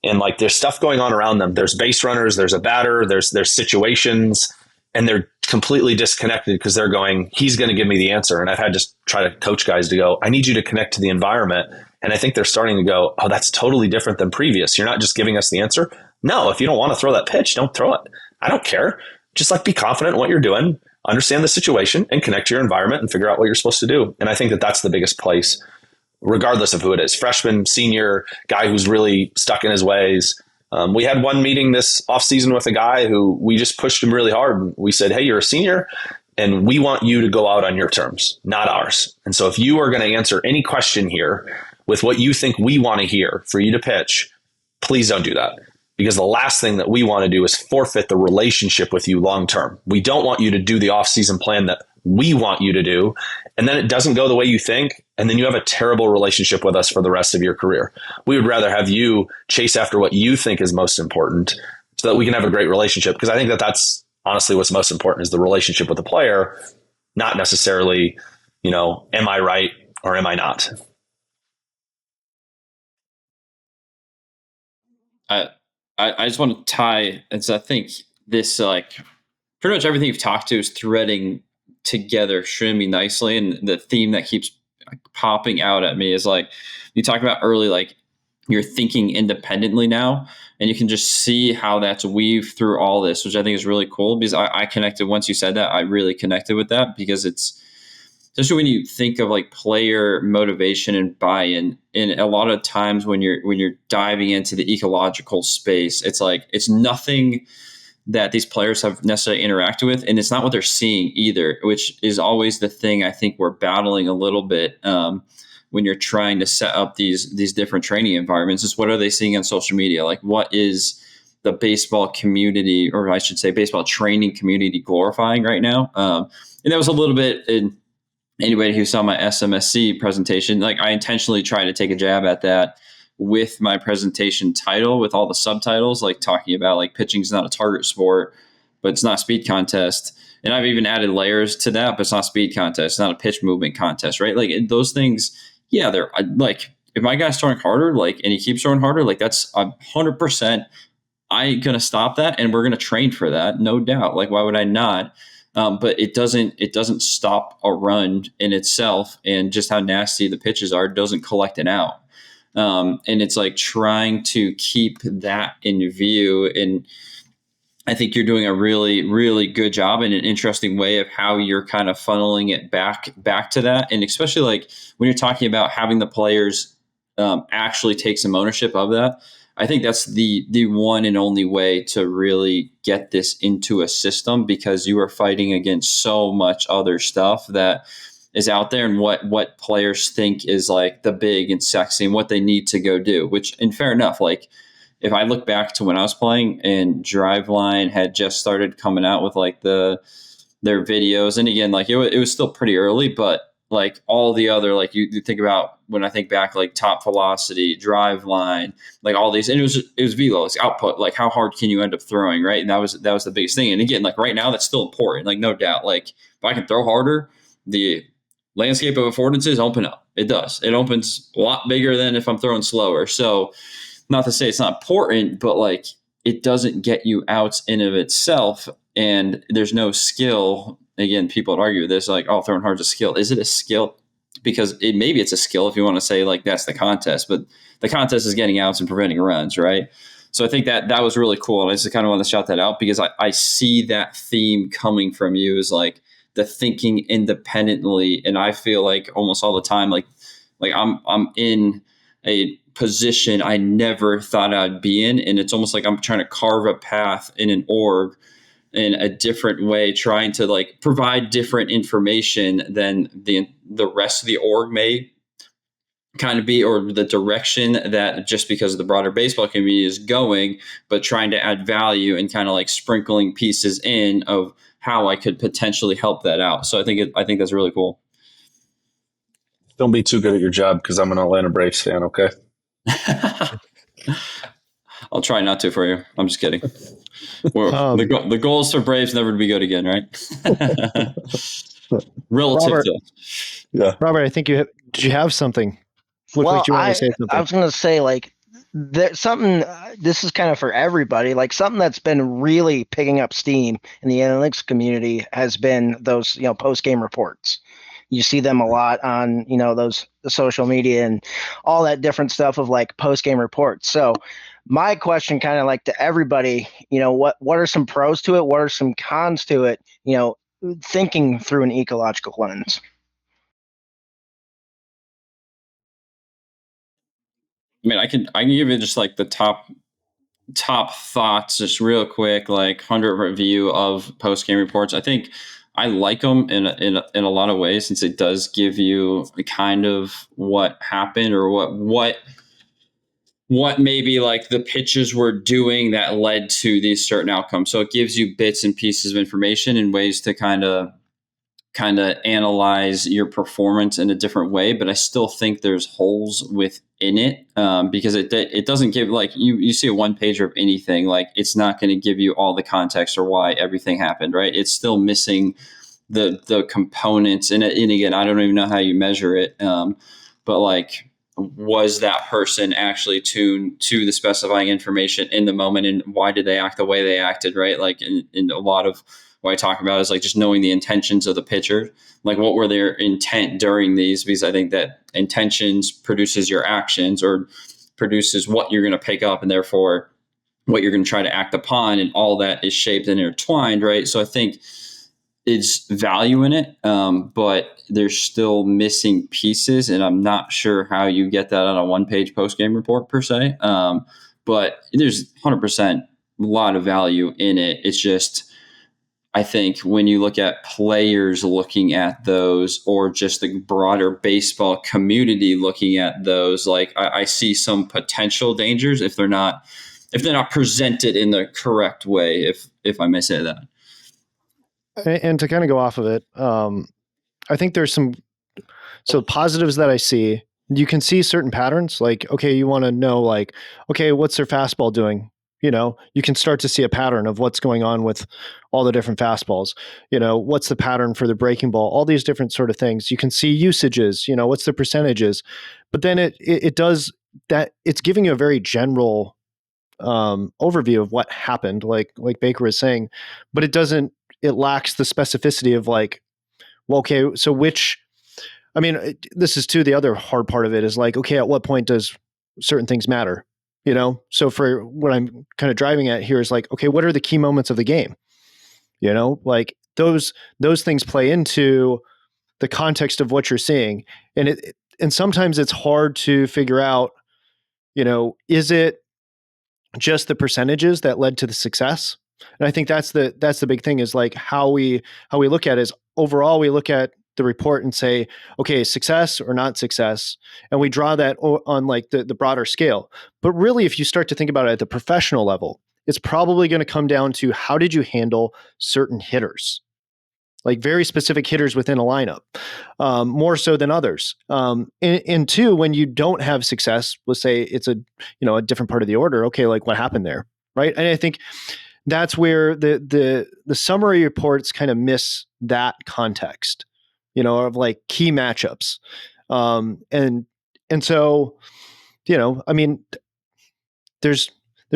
and like there's stuff going on around them. There's base runners, there's a batter, there's situations, and they're completely disconnected because they're going, he's going to give me the answer. And I've had to try to coach guys to go, I need you to connect to the environment. And I think they're starting to go, oh, that's totally different than previous. You're not just giving us the answer. No, if you don't want to throw that pitch, don't throw it. I don't care. Just like be confident in what you're doing, understand the situation, and connect to your environment and figure out what you're supposed to do. And I think that that's the biggest place, regardless of who it is, freshman, senior, guy who's really stuck in his ways. We had one meeting this offseason with a guy who we just pushed him really hard. We said, hey, you're a senior and we want you to go out on your terms, not ours. And so if you are going to answer any question here with what you think we want to hear for you to pitch, please don't do that. Because the last thing that we want to do is forfeit the relationship with you long term. We don't want you to do the off-season plan that we want you to do, and then it doesn't go the way you think, and then you have a terrible relationship with us for the rest of your career. We would rather have you chase after what you think is most important so that we can have a great relationship, because I think that that's honestly what's most important, is the relationship with the player, not necessarily, am I right or am I not? I just want to tie, I think this, like, pretty much everything you've talked to is threading together extremely nicely. And the theme that keeps popping out at me is like, you talk about early, like you're thinking independently now, and you can just see how that's weaved through all this, which I think is really cool, because I connected, once you said that, I really connected with that, because it's, especially when you think of like player motivation and buy-in, and a lot of times when you're diving into the ecological space, it's like, it's nothing that these players have necessarily interacted with, and it's not what they're seeing either, which is always the thing I think we're battling a little bit when you're trying to set up these different training environments. Is what are they seeing on social media? Like, what is the baseball community, or I should say baseball training community, glorifying right now? And that was a little bit in anybody who saw my SMSC presentation. Like, I intentionally tried to take a jab at that with my presentation title, with all the subtitles, like talking about like pitching is not a target sport, but it's not a speed contest. And I've even added layers to that, but it's not a speed contest, it's not a pitch movement contest, right? Like those things, yeah, they're like, if my guy's throwing harder, like, and he keeps throwing harder, like that's 100%. I'm going to stop that, and we're going to train for that, no doubt. Like, why would I not? But it doesn't stop a run in itself, and just how nasty the pitches are doesn't collect it out. And it's like trying to keep that in view. And I think you're doing a really, really good job in an interesting way of how you're kind of funneling it back to that. And especially like when you're talking about having the players actually take some ownership of that, I think that's the one and only way to really get this into a system, because you are fighting against so much other stuff that is out there, and what players think is like the big and sexy and what they need to go do, which, and fair enough. Like, if I look back to when I was playing and Driveline had just started coming out with like their videos, and again, like it was still pretty early, but like all the other, like you think about, when I think back, like Top Velocity, Driveline, like all these, and it was velo, it's output, like how hard can you end up throwing, right? And that was the biggest thing. And again, like right now, that's still important, like no doubt. Like if I can throw harder, the landscape of affordances open up. It does. It opens a lot bigger than if I'm throwing slower. So not to say it's not important, but like it doesn't get you out in of itself, and there's no skill. Again, people would argue this, like, oh, throwing hard is a skill. Is it a skill? Because maybe it's a skill if you want to say like that's the contest, but the contest is getting outs and preventing runs, right? So I think that was really cool. And I just kind of want to shout that out, because I see that theme coming from you, is like the thinking independently. And I feel like almost all the time, like I'm in a position I never thought I'd be in. And it's almost like I'm trying to carve a path in an org in a different way, trying to like provide different information than the rest of the org may kind of be, or the direction that just because of the broader baseball community is going, but trying to add value and kind of like sprinkling pieces in of how I could potentially help that out. So I think that's really cool. Don't be too good at your job, because I'm an Atlanta Braves fan. Okay. I'll try not to for you. I'm just kidding. The goal is for Braves never to be good again, right? Relative Robert, to. Yeah. Robert, I think did you have something? Looked like you wanted to say something. I was going to say, like, there's something, this is kind of for everybody, like something that's been really picking up steam in the analytics community has been those, post game reports. You see them a lot on, those the social media and all that different stuff of like post game reports. So my question kind of like to everybody, what are some pros to it? What are some cons to it? Thinking through an ecological lens. I mean, I can give you just like the top thoughts, just real quick, like 100 review of post game reports. I think I like them in a lot of ways, since it does give you kind of what happened, or what maybe like the pitches were doing that led to these certain outcomes. So it gives you bits and pieces of information and ways to kind of analyze your performance in a different way. But I still think there's holes within it, because it doesn't give, like, you see a one pager of anything, like it's not going to give you all the context or why everything happened, right? It's still missing the components. And again, I don't even know how you measure it, but like, was that person actually tuned to the specifying information in the moment, and why did they act the way they acted, right? Like in a lot of what I talk about is like just knowing the intentions of the pitcher, like what were their intent during these, because I think that intentions produces your actions, or produces what you're going to pick up, and therefore what you're going to try to act upon, and all that is shaped and intertwined, right? So I think it's value in it, but there's still missing pieces, and I'm not sure how you get that on a one-page post-game report per se. But there's 100% a lot of value in it. It's just, I think when you look at players looking at those, or just the broader baseball community looking at those, like I see some potential dangers if they're not presented in the correct way, if I may say that. And to kind of go off of it, I think there's some positives that I see. You can see certain patterns, like, okay, you want to know, like, okay, what's their fastball doing? You can start to see a pattern of what's going on with all the different fastballs. What's the pattern for the breaking ball? All these different sort of things. You can see usages, what's the percentages, but then it does that. It's giving you a very general overview of what happened, like Baker was saying, but it lacks the specificity of like, well, okay, so this is too, the other hard part of it is like, okay, at what point does certain things matter? So for what I'm kind of driving at here is like, okay, what are the key moments of the game? Like those things play into the context of what you're seeing. And sometimes it's hard to figure out, is it just the percentages that led to the success? And I think that's the big thing, is like how we look at it is overall, we look at the report and say, okay, success or not success. And we draw that on like the broader scale. But really, if you start to think about it at the professional level, it's probably going to come down to how did you handle certain hitters, like very specific hitters within a lineup, more so than others. And two, when you don't have success, let's say it's a different part of the order. Okay, like what happened there, right? And I think that's where the summary reports kind of miss that context, of like key matchups. And so, I mean, there's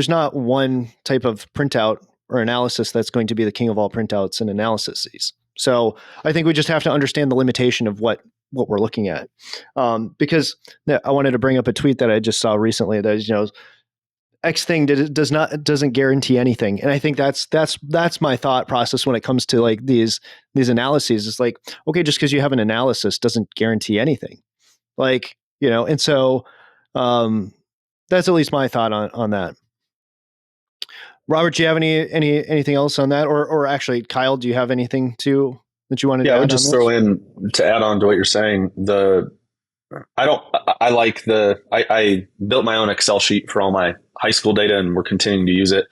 not one type of printout or analysis that's going to be the king of all printouts and analyses. So I think we just have to understand the limitation of what we're looking at. Because I wanted to bring up a tweet that I just saw recently that is, X thing doesn't guarantee anything. And I think that's my thought process when it comes to like these analyses. It's like, okay, just because you have an analysis doesn't guarantee anything. Like, and so that's at least my thought on that. Robert, do you have anything else on that? Or actually, Kyle, do you have anything that you wanted to add on this? I would just throw in, to add on to what you're saying, I built my own Excel sheet for all my high school data, and we're continuing to use it.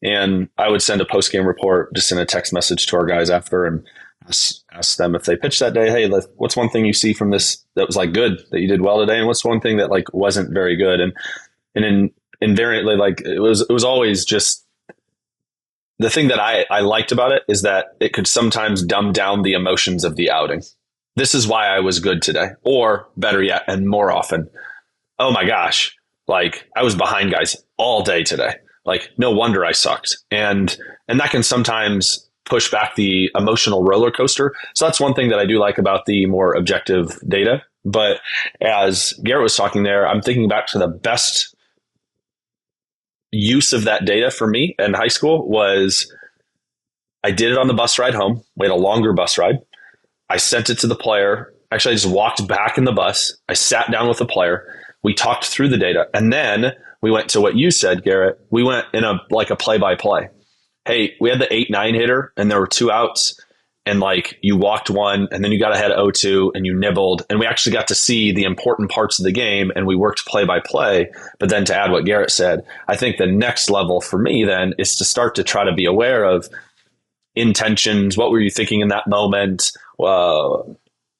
And I would send a post-game report just in a text message to our guys after, and ask them if they pitched that day, hey, what's one thing you see from this that was like good, that you did well today? And what's one thing that like wasn't very good? And invariantly, like it was always just, the thing that I liked about it is that it could sometimes dumb down the emotions of the outing. This is why I was good today. Or better yet, and more often, oh my gosh, Like I was behind guys all day today. Like no wonder I sucked. And that can sometimes push back the emotional roller coaster. So that's one thing that I do like about the more objective data. But as Garrett was talking there, I'm thinking back to the best use of that data for me in high school was I did it on the bus ride home. We had a longer bus ride. I sent it to the player. Actually, I just walked back in the bus. I sat down with the player. We talked through the data. And then we went to what you said, Garrett. We went in a play-by-play. Hey, we had the 8-9 hitter and there were 2 outs. And like you walked one and then you got ahead 0-2 and you nibbled. And we actually got to see the important parts of the game and we worked play by play. But then to add what Garrett said, I think the next level for me then is to start to try to be aware of intentions. What were you thinking in that moment?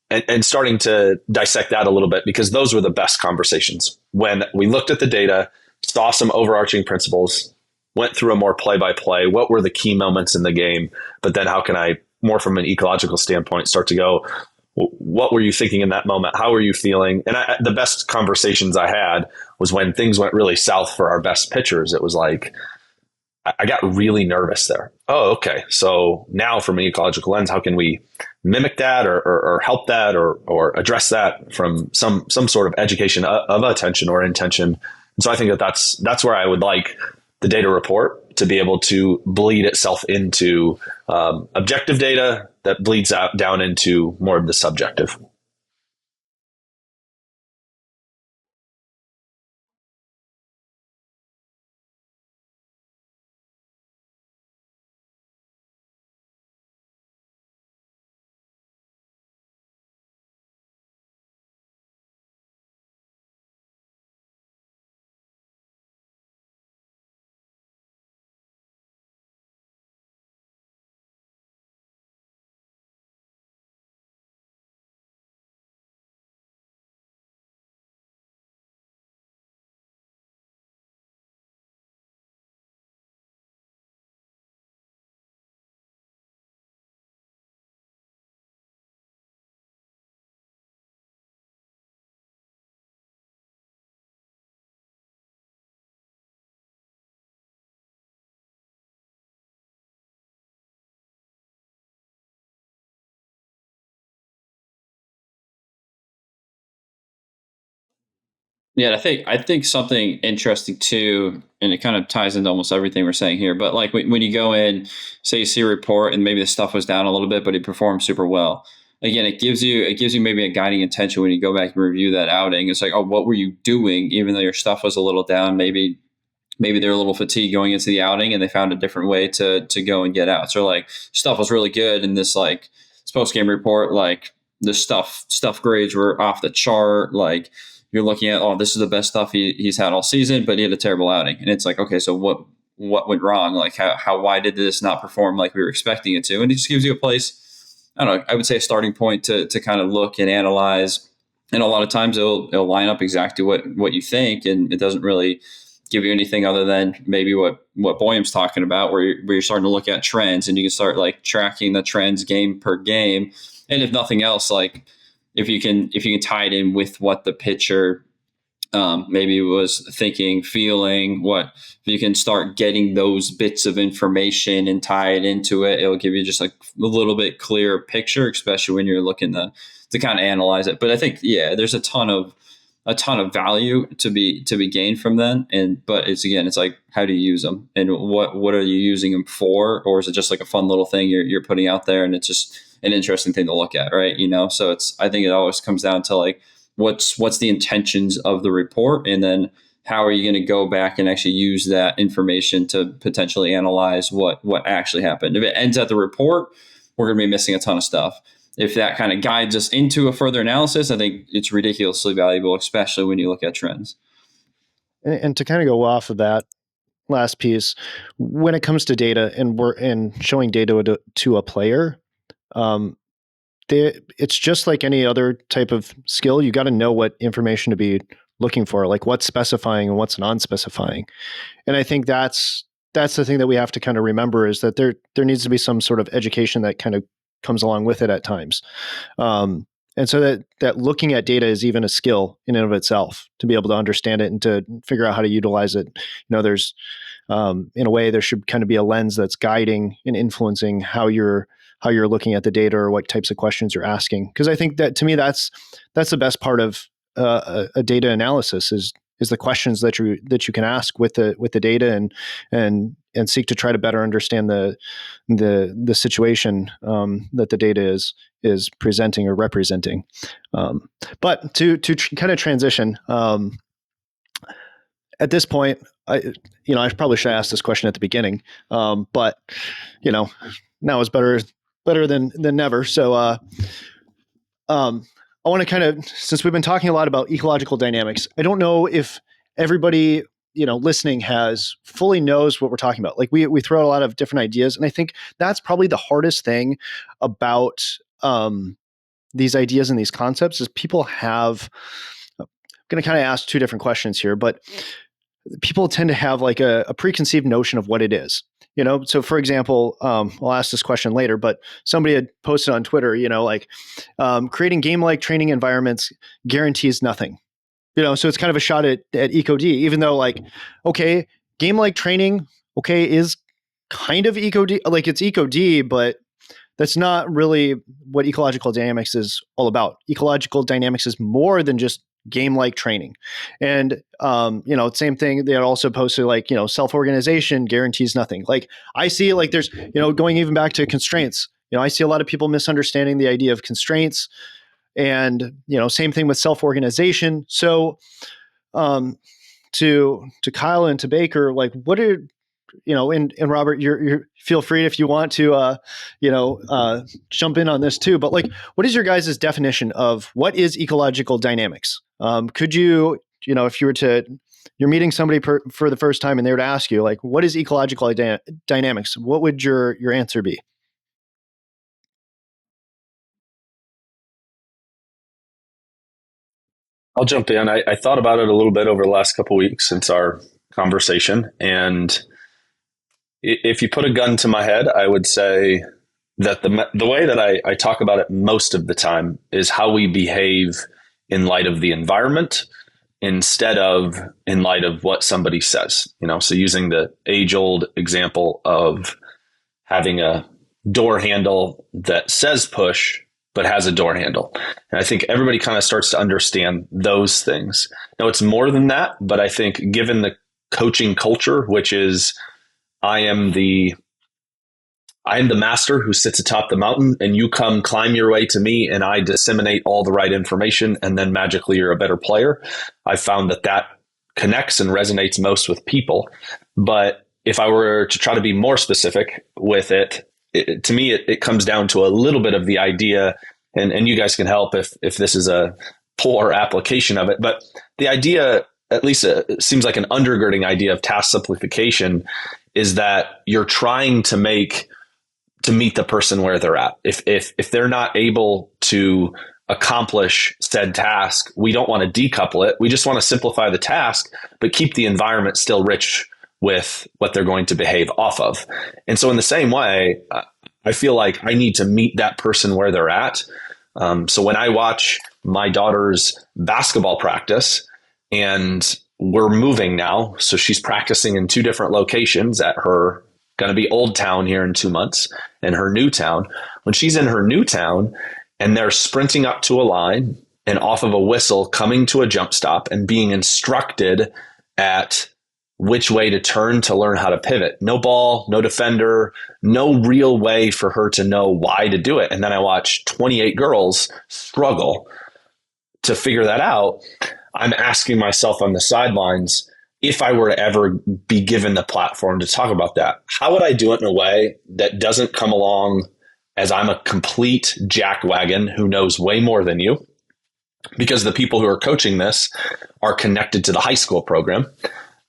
And starting to dissect that a little bit, because those were the best conversations when we looked at the data, saw some overarching principles, went through a more play-by-play. What were the key moments in the game? But then how can I, more from an ecological standpoint, start to go, what were you thinking in that moment? How were you feeling? And the best conversations I had was when things went really south for our best pitchers. It was like, I got really nervous there. Oh, okay. So now from an ecological lens, how can we mimic that or help that or address that from some sort of education of attention or intention? And so I think that's where I would like the data report to be able to bleed itself into objective data that bleeds out down into more of the subjective. Yeah, I think something interesting too, and it kind of ties into almost everything we're saying here. But like when you go in, say you see a report and maybe the stuff was down a little bit, but he performed super well. Again, it gives you maybe a guiding intention when you go back and review that outing. It's like, oh, what were you doing? Even though your stuff was a little down, maybe they're a little fatigued going into the outing and they found a different way to go and get out. So like stuff was really good in this like post game report, like the stuff grades were off the chart. Like you're looking at, oh, this is the best stuff he's had all season, but he had a terrible outing. And it's like, okay, so what went wrong? Like why did this not perform like we were expecting it to? And it just gives you a place, I don't know, I would say a starting point to kind of look and analyze. And a lot of times it'll line up exactly what you think, and it doesn't really give you anything other than maybe what Boyum's talking about, where you're starting to look at trends and you can start like tracking the trends game per game. And if nothing else, like if you can tie it in with what the pitcher maybe was thinking, feeling, what if you can start getting those bits of information and tie it into it, it'll give you just like a little bit clearer picture, especially when you're looking to kind of analyze it. But I think, yeah, there's a ton of value to be gained from them. But it's like, how do you use them, and what are you using them for? Or is it just like a fun little thing you're putting out there, and it's just an interesting thing to look at, right? So I think it always comes down to like, what's the intentions of the report, and then how are you going to go back and actually use that information to potentially analyze what actually happened. If it ends at the report, we're going to be missing a ton of stuff. If that kind of guides us into a further analysis, I think it's ridiculously valuable, especially when you look at trends. And to kind of go off of that last piece, when it comes to data and showing data to a player, it's just like any other type of skill. You got to know what information to be looking for, like what's specifying and what's non-specifying. And I think that's the thing that we have to kind of remember, is that there needs to be some sort of education that kind of comes along with it at times. And so that looking at data is even a skill in and of itself to be able to understand it and to figure out how to utilize it. There's in a way there should kind of be a lens that's guiding and influencing how you're looking at the data or what types of questions you're asking. Because I think that, to me, that's the best part of a data analysis is the questions that you can ask with the data and seek to try to better understand the situation that the data is presenting or representing. But to kind of transition, at this point, I probably should ask this question at the beginning, but now is better than never. So I want to kind of, since we've been talking a lot about ecological dynamics, I don't know if everybody listening fully knows what we're talking about. Like we throw out a lot of different ideas, and I think that's probably the hardest thing about these ideas and these concepts is people have. I'm going to kind of ask two different questions here, but people tend to have like a preconceived notion of what it is. So for example, I'll ask this question later, but somebody had posted on Twitter, creating game-like training environments guarantees nothing. So it's kind of a shot at EcoD, even though okay, game-like training, is kind of EcoD, like it's EcoD, but that's not really what ecological dynamics is all about. Ecological dynamics is more than just game-like training. And, same thing. They had also posted self-organization guarantees nothing. Like I see there's, going even back to constraints, I see a lot of people misunderstanding the idea of constraints and, same thing with self-organization. So, to Kyle and to Baker, what are, and Robert, you're feel free if you want to, jump in on this too. But what is your guys' definition of what is ecological dynamics? Could you, if you were you're meeting somebody for the first time and they were to ask you, what is ecological dynamics? What would your answer be? I'll jump in. I thought about it a little bit over the last couple of weeks since our conversation, and if you put a gun to my head, I would say that the way that I talk about it most of the time is how we behave in light of the environment instead of in light of what somebody says. So using the age-old example of having a door handle that says push but has a door handle. And I think everybody kind of starts to understand those things. Now, it's more than that, but I think given the coaching culture, which is I am the master who sits atop the mountain, and you come climb your way to me and I disseminate all the right information, and then magically you're a better player. I found that connects and resonates most with people. But if I were to try to be more specific with it, to me, it comes down to a little bit of the idea, and you guys can help if this is a poor application of it. But the idea, at least it seems like an undergirding idea of task simplification, is that you're trying to meet the person where they're at. If they're not able to accomplish said task, we don't want to decouple it. We just want to simplify the task, but keep the environment still rich with what they're going to behave off of. And so in the same way, I feel like I need to meet that person where they're at. So when I watch my daughter's basketball practice, and we're moving now, so she's practicing in two different locations at her going to be old town here in 2 months and her new town. When she's in her new town and they're sprinting up to a line and off of a whistle coming to a jump stop and being instructed at which way to turn to learn how to pivot. No ball, no defender, no real way for her to know why to do it. And then I watch 28 girls struggle to figure that out. I'm asking myself on the sidelines, if I were to ever be given the platform to talk about that, how would I do it in a way that doesn't come along as I'm a complete jackwagon who knows way more than you? Because the people who are coaching this are connected to the high school program.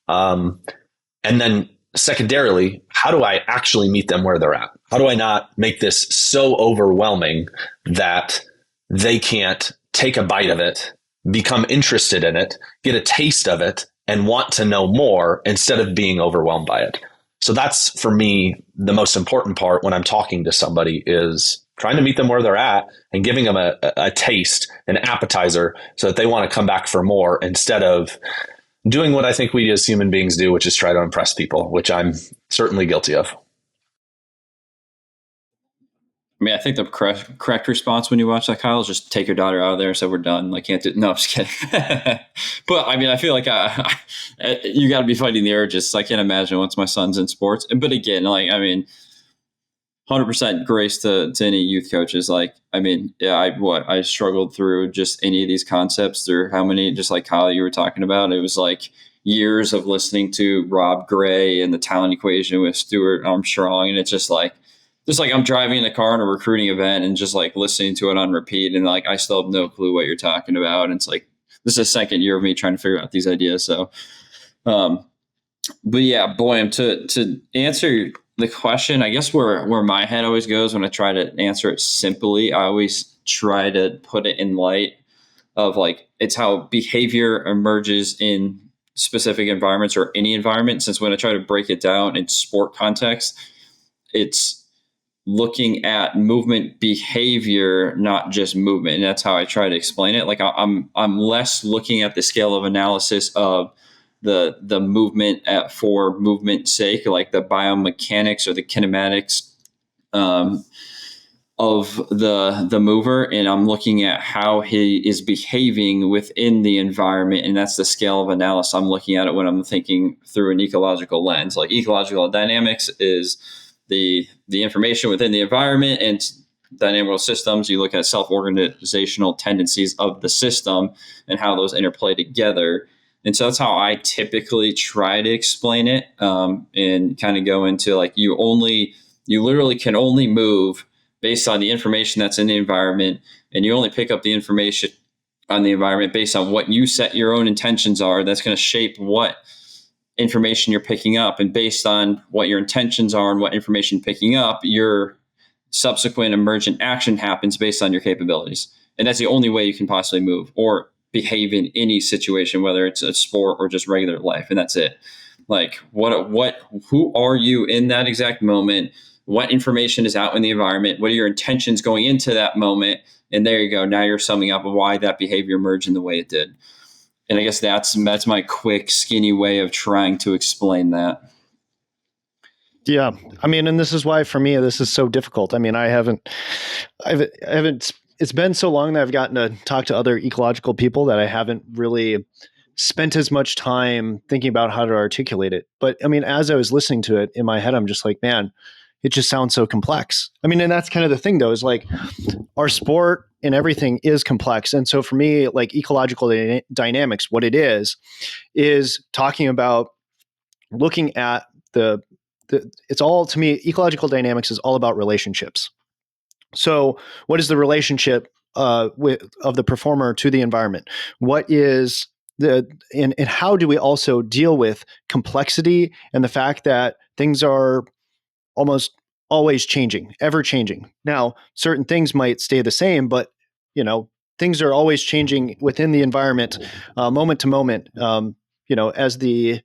And then secondarily, how do I actually meet them where they're at? How do I not make this so overwhelming that they can't take a bite of it, become interested in it, get a taste of it, and want to know more instead of being overwhelmed by it? So that's, for me, the most important part when I'm talking to somebody is trying to meet them where they're at and giving them a taste, an appetizer, so that they want to come back for more, instead of doing what I think we as human beings do, which is try to impress people, which I'm certainly guilty of. I mean, I think the correct response when you watch that, Kyle, is just take your daughter out of there and say we're done. Like, can't do. No, I'm just kidding. But I mean, I feel like you got to be fighting the urges. I can't imagine once my son's in sports. But again, like, I mean, 100% grace to any youth coaches. Like, I mean, yeah, I struggled through just any of these concepts through how many, just like Kyle, you were talking about. It was like years of listening to Rob Gray and the talent equation with Stuart Armstrong. And it's just like I'm driving in a car in a recruiting event and just like listening to it on repeat. And like, I still have no clue what you're talking about. And it's like, this is the second year of me trying to figure out these ideas. So, but yeah, boy, to answer the question, I guess where my head always goes when I try to answer it simply, I always try to put it in light of like, it's how behavior emerges in specific environments or any environment. Since when I try to break it down in sport context, it's looking at movement behavior, not just movement. And that's how I try to explain it. Like I'm less looking at the scale of analysis of the movement for movement's sake, like the biomechanics or the kinematics of the mover, and I'm looking at how he is behaving within the environment, and that's the scale of analysis. I'm looking at it when I'm thinking through an ecological lens. Like ecological dynamics is the information within the environment, and dynamical systems, you look at self-organizational tendencies of the system and how those interplay together. And so that's how I typically try to explain it, and kind of go into like you literally can only move based on the information that's in the environment, and you only pick up the information on the environment based on what you set your own intentions are. That's going to shape what information you're picking up, and based on what your intentions are and what information you're picking up, your subsequent emergent action happens based on your capabilities. And that's the only way you can possibly move or behave in any situation, whether it's a sport or just regular life. And that's it. Like who are you in that exact moment? What information is out in the environment? What are your intentions going into that moment? And there you go. Now you're summing up why that behavior emerged in the way it did. And I guess that's my quick, skinny way of trying to explain that. Yeah. I mean, and this is why for me, this is so difficult. I mean, I haven't, it's been so long that I've gotten to talk to other ecological people that I haven't really spent as much time thinking about how to articulate it. But I mean, as I was listening to it in my head, I'm just like, man, it just sounds so complex. I mean, and that's kind of the thing though, is like our sport and everything is complex. And so for me, like ecological dynamics, what it is talking about looking at it's all, to me, ecological dynamics is all about relationships. So what is the relationship of the performer to the environment? What is and how do we also deal with complexity and the fact that things are almost always changing, ever changing. Now, certain things might stay the same, but things are always changing within the environment, moment to moment. As the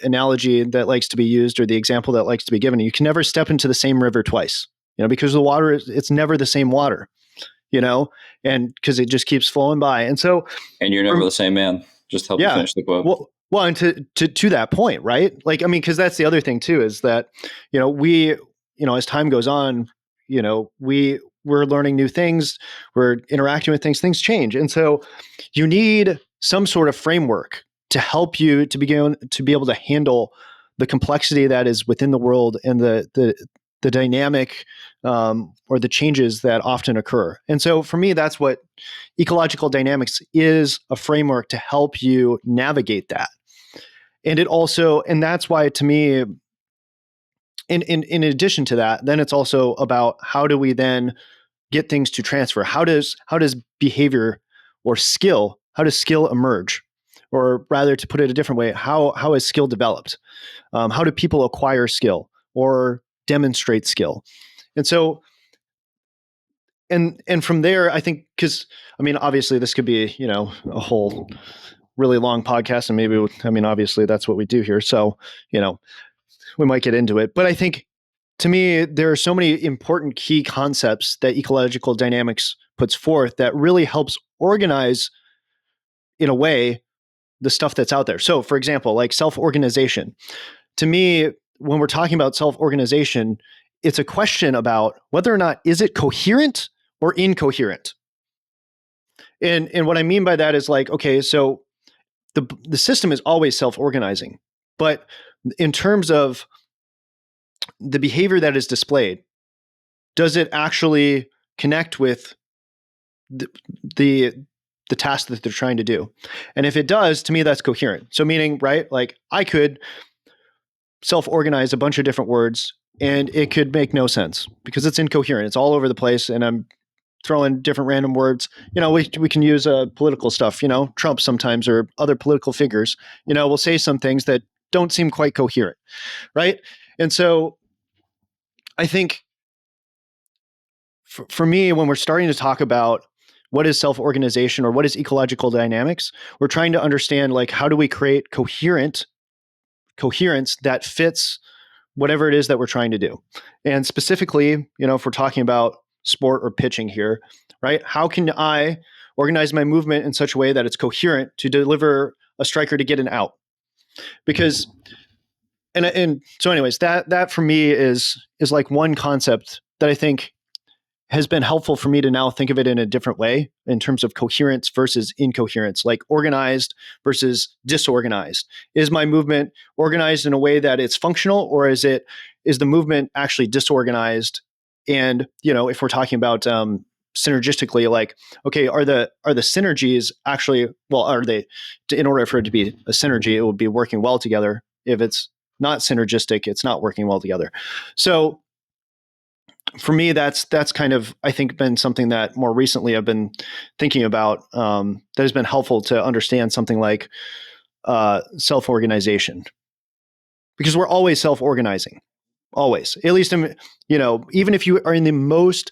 analogy that likes to be used, or the example that likes to be given, you can never step into the same river twice, because the water it's never the same water, and because it just keeps flowing by. And so, and you're never the same man. Just help you finish the quote. Well, and to that point, right? Like, I mean, because that's the other thing too, is that, we, as time goes on, we're learning new things, we're interacting with things change. And so you need some sort of framework to help you to begin to be able to handle the complexity that is within the world and the dynamic or the changes that often occur. And so for me, that's what ecological dynamics is, a framework to help you navigate that. And it also, and that's why to me, in addition to that, then it's also about how do we then get things to transfer? How does behavior or skill, how does skill emerge? Or rather, to put it a different way, how is skill developed? How do people acquire skill or demonstrate skill? And so, and from there, I think, because I mean, obviously, this could be a whole really long podcast, and obviously, that's what we do here. So we might get into it, but I think to me, there are so many important key concepts that ecological dynamics puts forth that really helps organize, in a way, the stuff that's out there. So, for example, like self-organization. To me, when we're talking about self-organization, it's a question about whether or not is it coherent or incoherent. And what I mean by that is like, okay, so the system is always self-organizing, but in terms of the behavior that is displayed, does it actually connect with the, the the task that they're trying to do? And if it does, to me, that's coherent. So meaning, right, like I could self-organize a bunch of different words and it could make no sense because it's incoherent. It's all over the place and I'm throwing different random words. We can use political stuff, Trump sometimes or other political figures, will say some things that don't seem quite coherent, right? And so I think for me, when we're starting to talk about what is self-organization or what is ecological dynamics, we're trying to understand like how do we create coherence that fits whatever it is that we're trying to do. And specifically, if we're talking about sport or pitching here, right? How can I organize my movement in such a way that it's coherent to deliver a striker to get an out? Because and so anyways, that for me is like one concept that I think has been helpful for me to now think of it in a different way in terms of coherence versus incoherence, like organized versus disorganized. Is my movement organized in a way that it's functional, or is the movement actually disorganized? And, if we're talking about synergistically, like, okay, are the synergies actually, well, are they, in order for it to be a synergy, it would be working well together. If it's not synergistic, it's not working well together. So for me, that's kind of, I think, been something that more recently I've been thinking about that has been helpful to understand something like self-organization, because we're always self-organizing, always. At least, even if you are in the most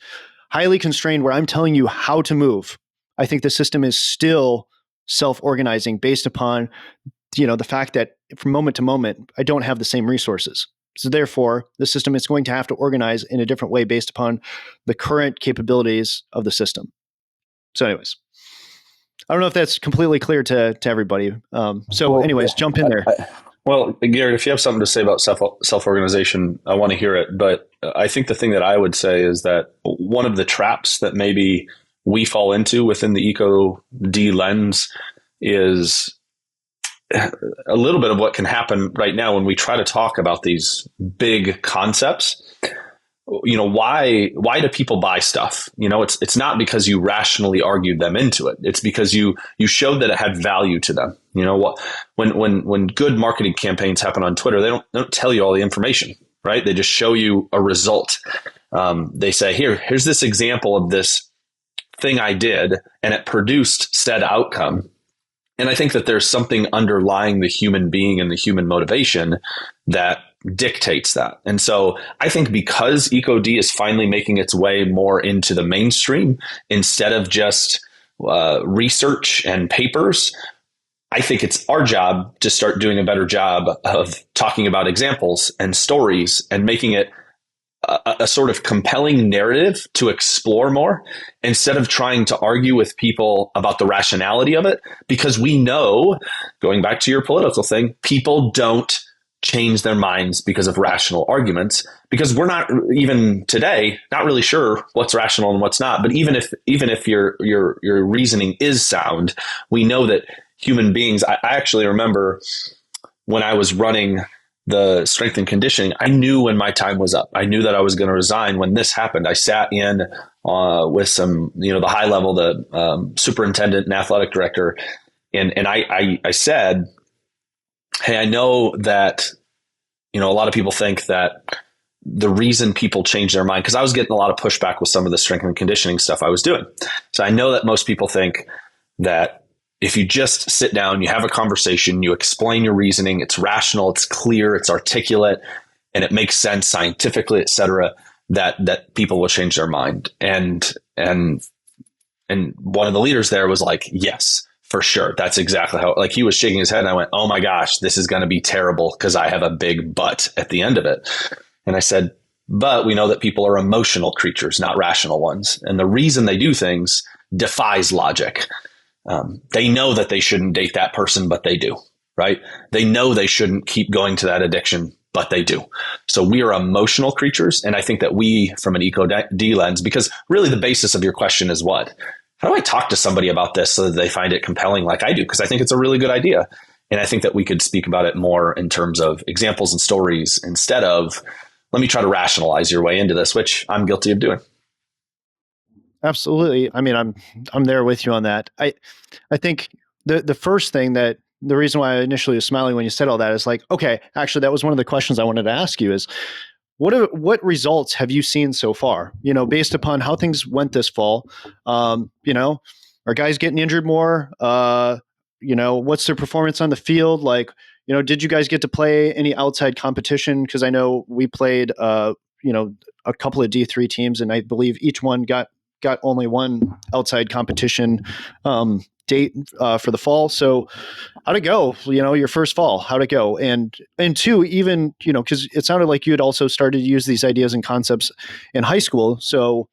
highly constrained where I'm telling you how to move, I think the system is still self-organizing based upon, the fact that from moment to moment, I don't have the same resources. So therefore, the system is going to have to organize in a different way based upon the current capabilities of the system. So anyways, I don't know if that's completely clear to everybody. Jump in there. Well, Garrett, if you have something to say about self-organization, I want to hear it. But I think the thing that I would say is that one of the traps that maybe we fall into within the Eco-D lens is a little bit of what can happen right now when we try to talk about these big concepts. Why do people buy stuff? It's not because you rationally argued them into it. It's because you showed that it had value to them. When good marketing campaigns happen on Twitter, they don't tell you all the information, right? They just show you a result. They say, here's this example of this thing I did, and it produced said outcome. And I think that there's something underlying the human being and the human motivation that dictates that. And so I think because Eco-D is finally making its way more into the mainstream, instead of just research and papers, I think it's our job to start doing a better job of talking about examples and stories and making it a sort of compelling narrative to explore more, instead of trying to argue with people about the rationality of it. Because we know, going back to your political thing, people don't change their minds because of rational arguments, because we're not even today not really sure what's rational and what's not. But even if your reasoning is sound, we know that human beings, I actually remember when I was running the strength and conditioning, I knew when my time was up. I knew that I was going to resign when this happened. I sat in with some, the high level, the superintendent and athletic director, and I said, hey, I know that, a lot of people think that the reason people change their mind, because I was getting a lot of pushback with some of the strength and conditioning stuff I was doing. So I know that most people think that if you just sit down, you have a conversation, you explain your reasoning, it's rational, it's clear, it's articulate, and it makes sense scientifically, et cetera, that people will change their mind. And one of the leaders there was like, yes, for sure. That's exactly how, like, he was shaking his head and I went, oh my gosh, this is going to be terrible because I have a big but at the end of it. And I said, But we know that people are emotional creatures, not rational ones. And the reason they do things defies logic. They know that they shouldn't date that person, but they do, right? They know they shouldn't keep going to that addiction, but they do. So we are emotional creatures. And I think that we, from an Eco-D lens, because really the basis of your question is what? How do I talk to somebody about this so that they find it compelling like I do? Because I think it's a really good idea. And I think that we could speak about it more in terms of examples and stories instead of, let me try to rationalize your way into this, which I'm guilty of doing. Absolutely. I mean, I'm there with you on that. I think the first thing that the reason why I initially was smiling when you said all that is like, okay, actually that was one of the questions I wanted to ask you is what results have you seen so far? You know, based upon how things went this fall, you know, are guys getting injured more? You know, what's their performance on the field? Like, you know, did you guys get to play any outside competition? Because I know we played, you know, a couple of D3 teams, and I believe each one got only one outside competition date for the fall. So how'd it go? You know, your first fall, how'd it go? And two, even, you know, because it sounded like you had also started to use these ideas and concepts in high school. So,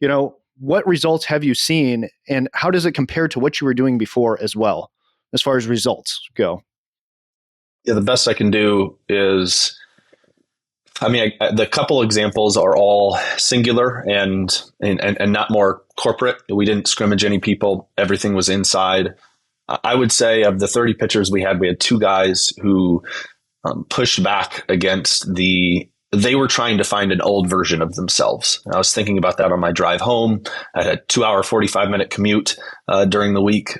you know, what results have you seen, and how does it compare to what you were doing before as well, as far as results go? Yeah, the best I can do is, I mean, the couple examples are all singular and not more corporate. We didn't scrimmage any people. Everything was inside. I would say of the 30 pitchers we had two guys who pushed back against they were trying to find an old version of themselves. I was thinking about that on my drive home. I had a 2-hour, 45-minute commute during the week,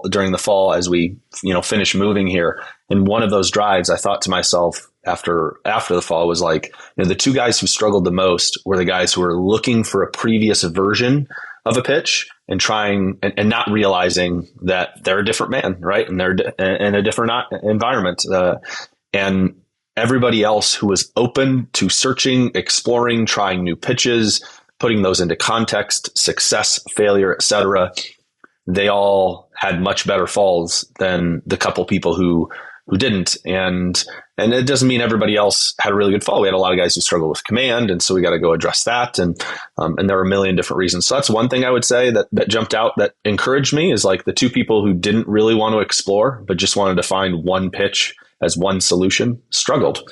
during the fall as we, finish moving here. And one of those drives, I thought to myself after the fall was like, the two guys who struggled the most were the guys who were looking for a previous version of a pitch and trying and not realizing that they're a different man, right? And they're in a different environment. And everybody else who was open to searching, exploring, trying new pitches, putting those into context, success, failure, etc., they all had much better falls than the couple people who didn't. And it doesn't mean everybody else had a really good fall. We had a lot of guys who struggled with command, and so we got to go address that. And there were a million different reasons. So that's one thing I would say that jumped out that encouraged me is like the two people who didn't really want to explore, but just wanted to find one pitch as one solution struggled.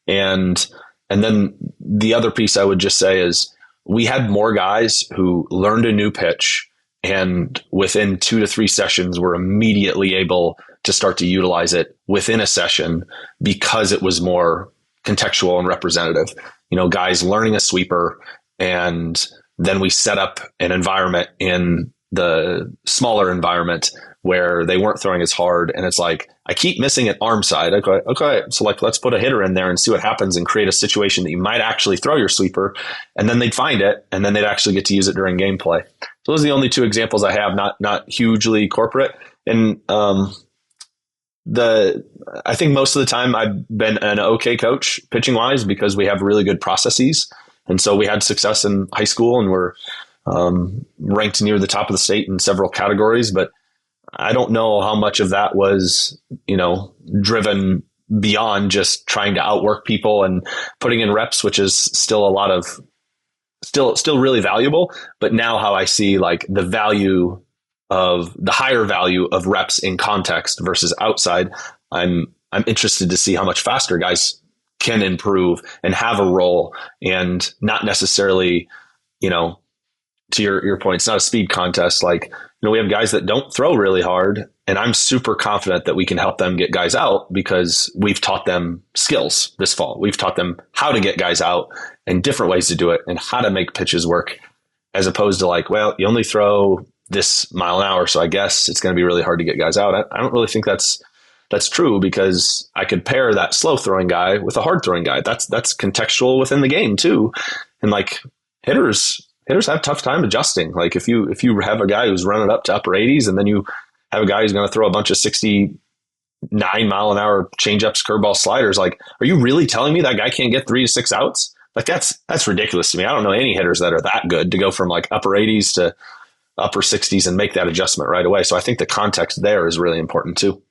And then the other piece I would just say is we had more guys who learned a new pitch and within 2 to 3 sessions were immediately able to start to utilize it within a session because it was more contextual and representative. Guys learning a sweeper, and then we set up an environment in the smaller environment where they weren't throwing as hard. And it's like, I keep missing an arm side. Okay. So like, let's put a hitter in there and see what happens and create a situation that you might actually throw your sweeper, and then they'd find it and then they'd actually get to use it during gameplay. So those are the only two examples I have, not hugely corporate. And, I think most of the time I've been an okay coach pitching wise because we have really good processes. And so we had success in high school and we're ranked near the top of the state in several categories, but I don't know how much of that was, driven beyond just trying to outwork people and putting in reps, which is still a lot of still really valuable. But now how I see like the value of the higher value of reps in context versus outside, I'm interested to see how much faster guys can improve and have a role, and not necessarily, to your point, it's not a speed contest. Like, we have guys that don't throw really hard, and I'm super confident that we can help them get guys out because we've taught them skills this fall. We've taught them how to get guys out and different ways to do it and how to make pitches work, as opposed to like, well, you only throw this mile an hour, so I guess it's going to be really hard to get guys out. I don't really think that's true, because I could pair that slow throwing guy with a hard throwing guy. That's contextual within the game too. And like hitters have a tough time adjusting. Like if you have a guy who's running up to upper 80s and then you have a guy who's going to throw a bunch of 69 mile an hour changeups, curveball, sliders, like, are you really telling me that guy can't get 3 to 6 outs? Like that's ridiculous to me. I don't know any hitters that are that good to go from like upper 80s to upper 60s and make that adjustment right away. So I think the context there is really important too.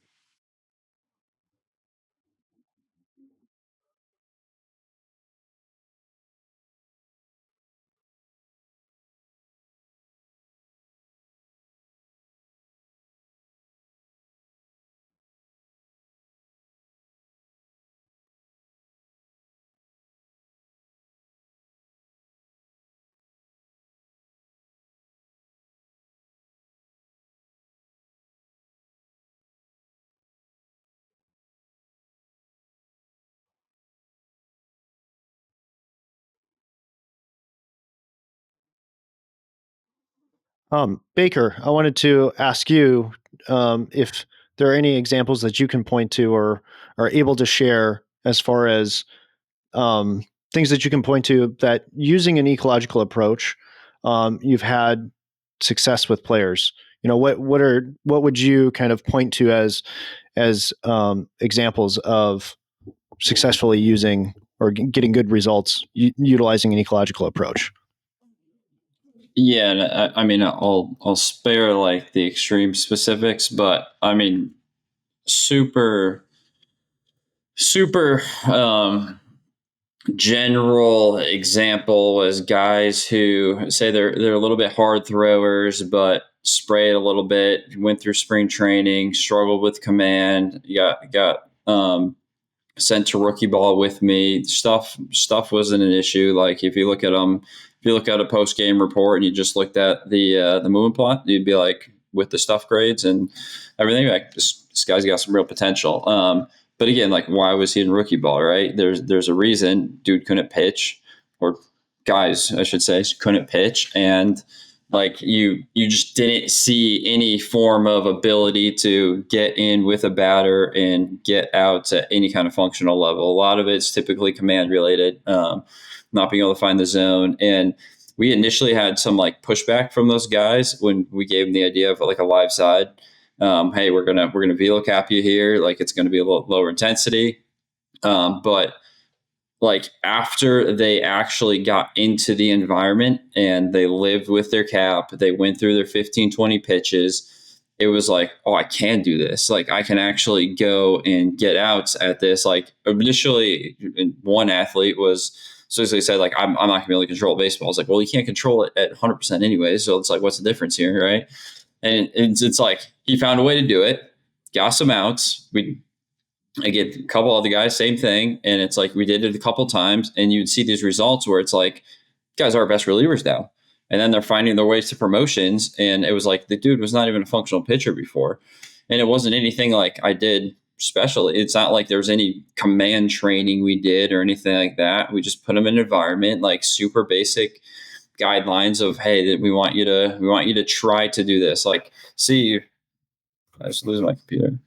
Baker, I wanted to ask you if there are any examples that you can point to or are able to share as far as um, things that you can point to that using an ecological approach, you've had success with players. What would you kind of point to as examples of successfully using or getting good results utilizing an ecological approach? Yeah, and I mean, I'll spare like the extreme specifics, but I mean, super super general example was guys who say they're a little bit hard throwers, but sprayed a little bit, went through spring training, struggled with command, got sent to rookie ball with me. Stuff wasn't an issue. Like if you look at them, if you look at a post game report and you just looked at the movement plot, you'd be like, with the stuff grades and everything, like this guy's got some real potential. But again, like why was he in rookie ball, right? There's a reason dude couldn't pitch, or guys, I should say, couldn't pitch, and like you just didn't see any form of ability to get in with a batter and get out at any kind of functional level. A lot of it's typically command related, not being able to find the zone. And we initially had some like pushback from those guys when we gave them the idea of like a live side. Hey, we're gonna velo cap you here. Like it's gonna be a little lower intensity, but like after they actually got into the environment and they lived with their cap, they went through their 15, 20 pitches. It was like, oh, I can do this. Like I can actually go and get outs at this. Like initially one athlete was essentially said like, I'm not gonna be able to control baseball. I was like, well, you can't control it at 100% anyway. So it's like, what's the difference here? Right. And it's like, he found a way to do it, got some outs. I get a couple other guys, same thing. And it's like, we did it a couple times and you'd see these results where it's like, guys are our best relievers now. And then they're finding their ways to promotions. And it was like, the dude was not even a functional pitcher before. And it wasn't anything like I did special. It's not like there was any command training we did or anything like that. We just put them in an environment, like super basic guidelines of, hey, that we want you to try to do this. Like, see, I just losing my computer.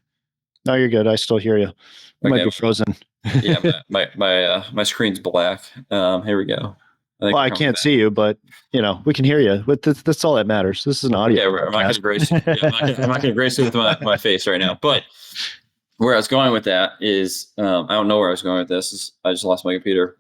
No, you're good. I still hear you. You might be frozen. Yeah, my screen's black. Here we go. Well, I can't see you, but we can hear you. But that's all that matters. This is an audio. Yeah, I'm not going to grace. I'm not going to grace it with my face right now. But where I was going with that is, I don't know where I was going with this. I just lost my computer.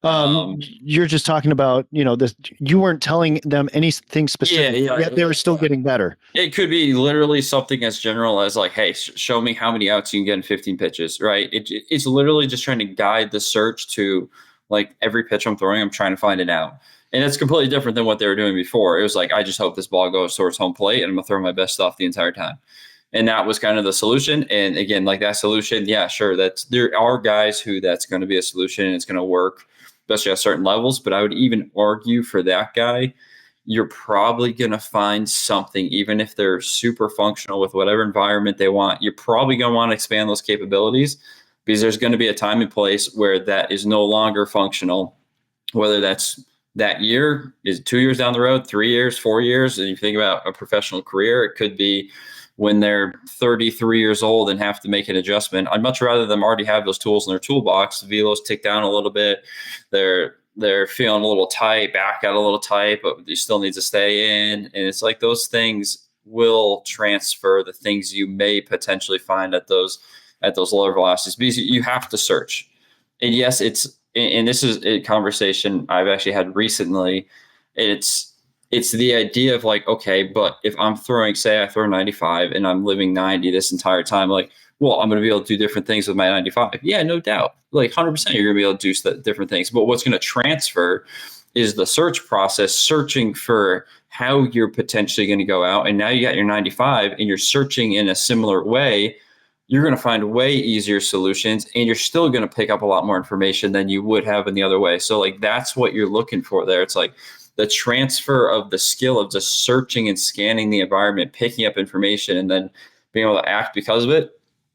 You're just talking about, this. You weren't telling them anything specific. Yet they were still getting better. It could be literally something as general as like, hey, show me how many outs you can get in 15 pitches, right? It's literally just trying to guide the search to like every pitch I'm throwing, I'm trying to find it out. And it's completely different than what they were doing before. It was like, I just hope this ball goes towards home plate and I'm gonna throw my best stuff the entire time. And that was kind of the solution. And again, like that solution, yeah, sure. There are guys who that's going to be a solution and it's going to work, especially at certain levels. But I would even argue for that guy, you're probably going to find something, even if they're super functional with whatever environment they want, you're probably going to want to expand those capabilities because there's going to be a time and place where that is no longer functional, whether that's that year, is 2 years down the road, 3 years, 4 years. And you think about a professional career, it could be when they're 33 years old and have to make an adjustment. I'd much rather them already have those tools in their toolbox. Velos tick down a little bit. They're feeling a little tight, back out a little tight, but you still need to stay in. And it's like those things will transfer the things you may potentially find at those lower velocities because you have to search. And yes, and this is a conversation I've actually had recently. It's the idea of like, okay, but if I'm throwing, say I throw 95 and I'm living 90 this entire time, like, well, I'm going to be able to do different things with my 95. Yeah, no doubt. Like 100% you're going to be able to do different things. But what's going to transfer is the search process, searching for how you're potentially going to go out. And now you got your 95 and you're searching in a similar way. You're going to find way easier solutions and you're still going to pick up a lot more information than you would have in the other way. So like, that's what you're looking for there. It's like, the transfer of the skill of just searching and scanning the environment, picking up information, and then being able to act because of it.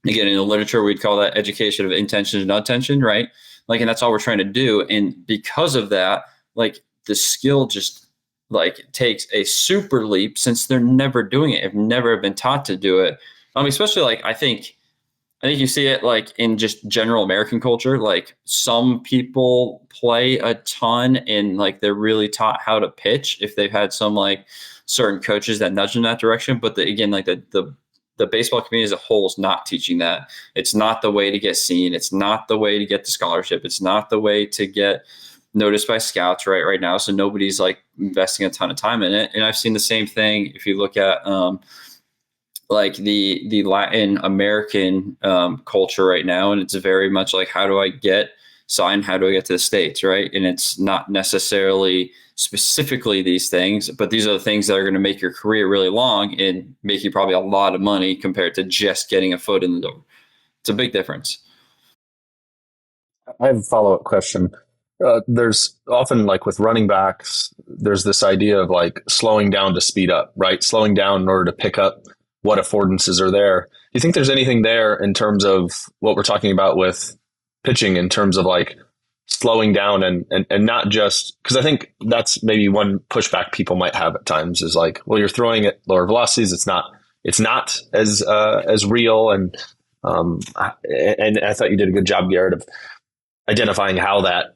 Again, in the literature, we'd call that education of intention and attention, right? Like, and that's all we're trying to do. And because of that, like the skill just like takes a super leap since they're never doing it, have never been taught to do it. Especially like I think you see it like in just general American culture. Like some people play a ton and like they're really taught how to pitch if they've had some like certain coaches that nudge in that direction. But again, like the baseball community as a whole is not teaching that. It's not the way to get seen. It's not the way to get the scholarship. It's not the way to get noticed by scouts right now. So nobody's like investing a ton of time in it. And I've seen the same thing if you look at like the Latin American culture right now. And it's very much like, how do I get signed? How do I get to the States? Right. And it's not necessarily specifically these things, but these are the things that are going to make your career really long and make you probably a lot of money compared to just getting a foot in the door. It's a big difference. I have a follow-up question. There's often, like with running backs, there's this idea of like slowing down to speed up, right? Slowing down in order to pick up what affordances are there. Do you think there's anything there in terms of what we're talking about with pitching, in terms of like slowing down and not just, because I think that's maybe one pushback people might have at times is like, well, you're throwing at lower velocities. It's not as real. And I thought you did a good job, Garrett, of identifying how that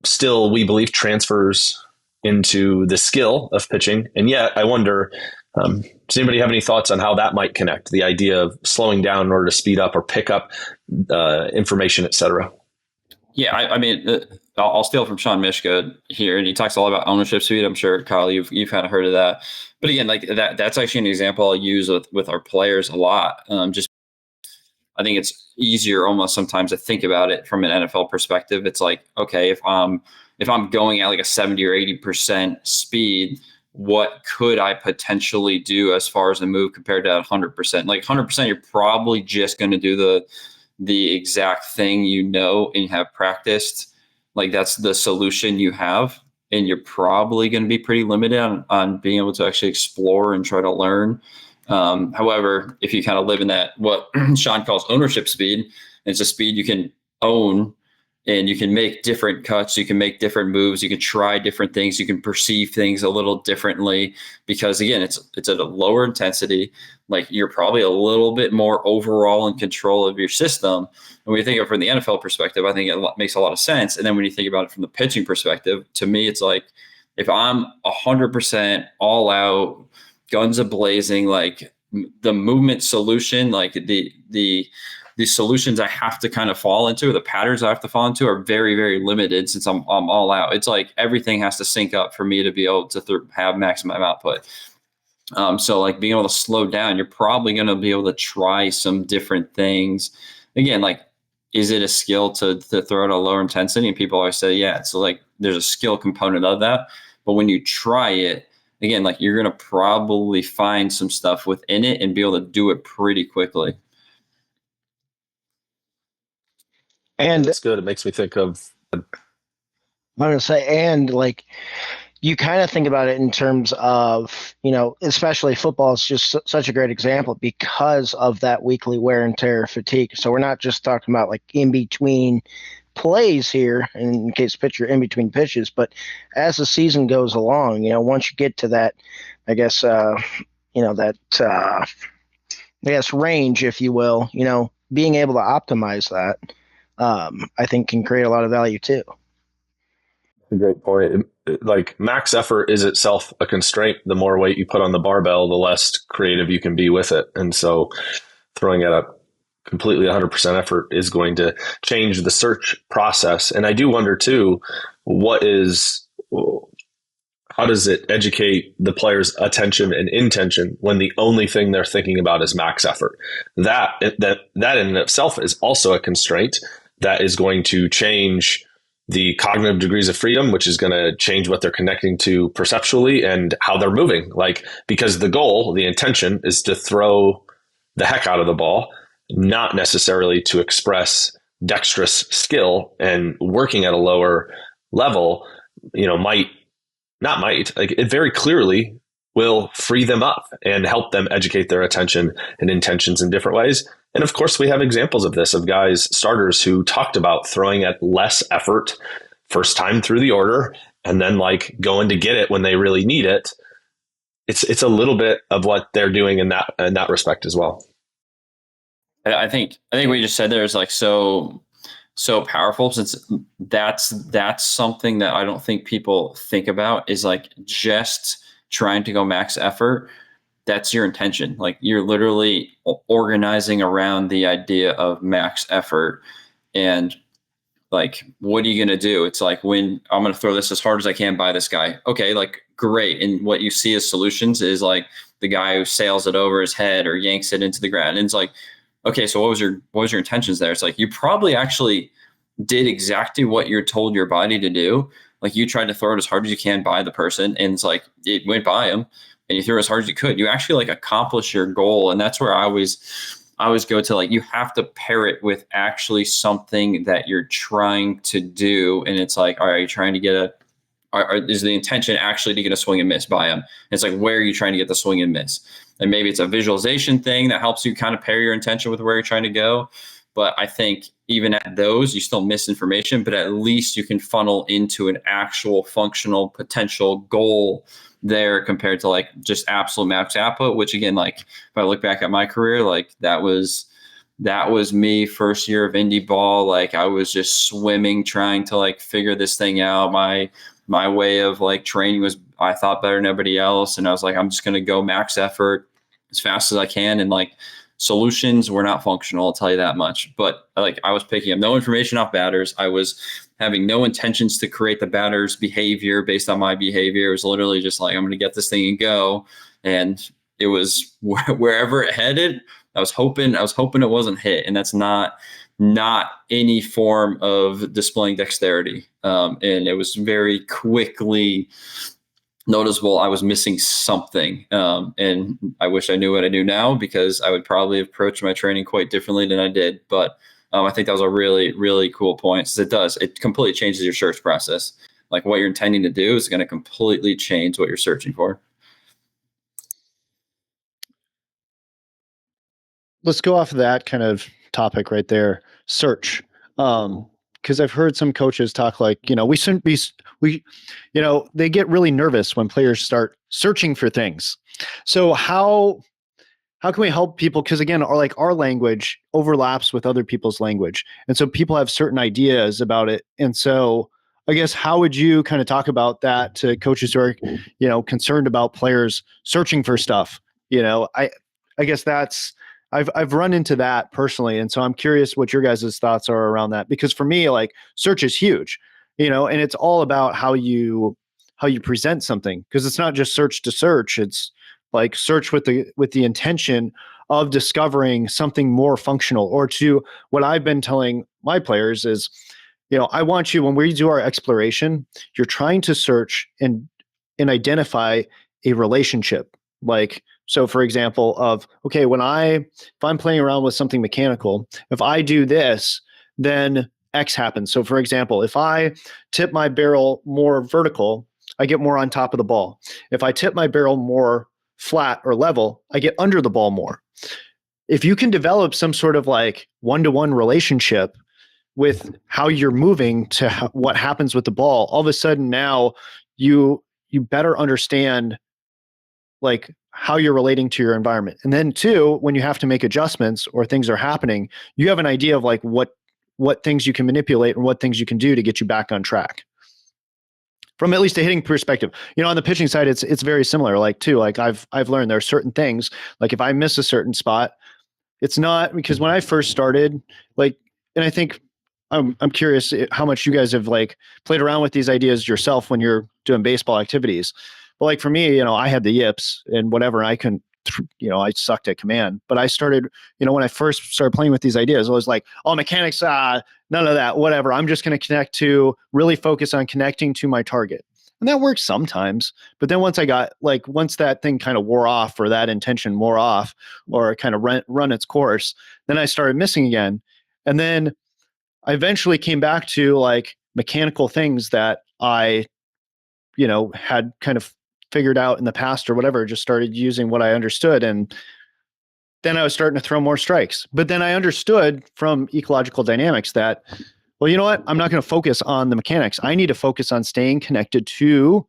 still, we believe, transfers into the skill of pitching. And yet I wonder, does anybody have any thoughts on how that might connect, the idea of slowing down in order to speed up or pick up information, et cetera? Yeah, I mean, I'll steal from Sean Mishka here, and he talks a lot about ownership speed. I'm sure, Kyle, you've kind of heard of that. But again, like that's actually an example I'll use with our players a lot. Just I think it's easier almost sometimes to think about it from an NFL perspective. It's like, okay, if I'm going at like a 70 or 80% speed, what could I potentially do as far as the move compared to 100%? Like 100%, you're probably just going to do the exact thing and have practiced. Like that's the solution you have. And you're probably going to be pretty limited on being able to actually explore and try to learn. However, if you kind of live in that, what Sean calls ownership speed, it's a speed you can own and you can make different cuts. You can make different moves. You can try different things. You can perceive things a little differently because again, it's at a lower intensity. Like you're probably a little bit more overall in control of your system. And when you think of it from the NFL perspective, I think it makes a lot of sense. And then when you think about it from the pitching perspective, to me, it's like, if I'm 100% all out, guns a-blazing, like the movement solution, like the solutions I have to kind of fall into, the patterns I have to fall into are very, very limited since I'm all out. It's like everything has to sync up for me to be able to have maximum output. So like being able to slow down, you're probably going to be able to try some different things. Again, like, is it a skill to throw at a lower intensity? And people always say, yeah. So like there's a skill component of that. But when you try it, again, like you're going to probably find some stuff within it and be able to do it pretty quickly. And that's good. It makes me think of, I'm going to say, and like you kind of think about it in terms of, especially football is just such a great example because of that weekly wear and tear fatigue. So we're not just talking about like in between plays here, in case pitcher in between pitches, but as the season goes along, once you get to that, I guess, range, if you will, being able to optimize that, I think can create a lot of value too. A great point. Like max effort is itself a constraint. The more weight you put on the barbell, the less creative you can be with it. And so throwing at a completely 100% effort is going to change the search process. And I do wonder too, how does it educate the player's attention and intention when the only thing they're thinking about is max effort? That in itself is also a constraint that is going to change the cognitive degrees of freedom, which is going to change what they're connecting to perceptually and how they're moving. Like, because the goal, the intention is to throw the heck out of the ball, not necessarily to express dexterous skill, and working at a lower level, it very clearly will free them up and help them educate their attention and intentions in different ways. And of course, we have examples of this, of guys, starters who talked about throwing at less effort first time through the order and then like going to get it when they really need it. It's a little bit of what they're doing in that respect as well. I think what you just said there is like so powerful, since that's something that I don't think people think about, is like just trying to go max effort. That's your intention. Like you're literally organizing around the idea of max effort. And like, what are you going to do? It's like, when I'm going to throw this as hard as I can by this guy. Okay, like great. And what you see as solutions is like the guy who sails it over his head or yanks it into the ground. And it's like, okay, so what was your intentions there? It's like, you probably actually did exactly what you're told your body to do. Like you tried to throw it as hard as you can by the person, and it's like it went by him, and you threw as hard as you could. You actually like accomplish your goal. And that's where I always go to, like, you have to pair it with actually something that you're trying to do. And it's like, all right, you're trying to get is the intention actually to get a swing and miss by him? And it's like, where are you trying to get the swing and miss? And maybe it's a visualization thing that helps you kind of pair your intention with where you're trying to go. But I think even at those, you still miss information, but at least you can funnel into an actual functional potential goal there, compared to like just absolute max output, which again, like if I look back at my career, like that was me first year of indie ball. Like I was just swimming, trying to like figure this thing out. My way of like training was, I thought, better than everybody else. And I was like, I'm just going to go max effort as fast as I can. And like solutions were not functional, I'll tell you that much. But like I was picking up no information off batters. I was having no intentions to create the batter's behavior based on my behavior. It was literally just like, I'm going to get this thing and go. And it was wherever it headed, I was hoping it wasn't hit. And that's not any form of displaying dexterity. And it was very quickly noticeable I was missing something. And I wish I knew what I do now, because I would probably approach my training quite differently than I did. But I think that was a really, really cool point. It completely changes your search process. Like what you're intending to do is going to completely change what you're searching for. Let's go off of that kind of topic right there. Search. Because I've heard some coaches talk like, we shouldn't be, they get really nervous when players start searching for things. So how can we help people? Because again, our language overlaps with other people's language. And so people have certain ideas about it. And so I guess, how would you kind of talk about that to coaches who are, concerned about players searching for stuff? I guess I've run into that personally. And so I'm curious what your guys' thoughts are around that, because for me, like, search is huge, and it's all about how you present something, because it's not just search to search. It's like search with the intention of discovering something more functional. Or to what I've been telling my players is, I want you, when we do our exploration, you're trying to search and identify a relationship. Like, so for example, okay, if I'm playing around with something mechanical, if I do this, then X happens. So for example, if I tip my barrel more vertical, I get more on top of the ball. If I tip my barrel more flat or level, I get under the ball more. If you can develop some sort of like one-to-one relationship with how you're moving to what happens with the ball, all of a sudden now you better understand like how you're relating to your environment. And then two, when you have to make adjustments or things are happening, you have an idea of like what things you can manipulate and what things you can do to get you back on track. From at least a hitting perspective, on the pitching side, it's very similar. Like too, like I've learned there are certain things, like if I miss a certain spot, it's not because when I first started, like, and I think I'm curious how much you guys have like played around with these ideas yourself when you're doing baseball activities. But like for me, I had the yips and whatever. I couldn't, I sucked at command. But I started, when I first started playing with these ideas, I was like, oh, mechanics, none of that, whatever. I'm just going to really focus on connecting to my target. And that works sometimes. But then once that thing kind of wore off, or that intention wore off, or kind of run its course, then I started missing again. And then I eventually came back to like mechanical things that I, had kind of figured out in the past or whatever, just started using what I understood. And then I was starting to throw more strikes. But then I understood from ecological dynamics that well, you know what? I'm not going to focus on the mechanics. I need to focus on staying connected to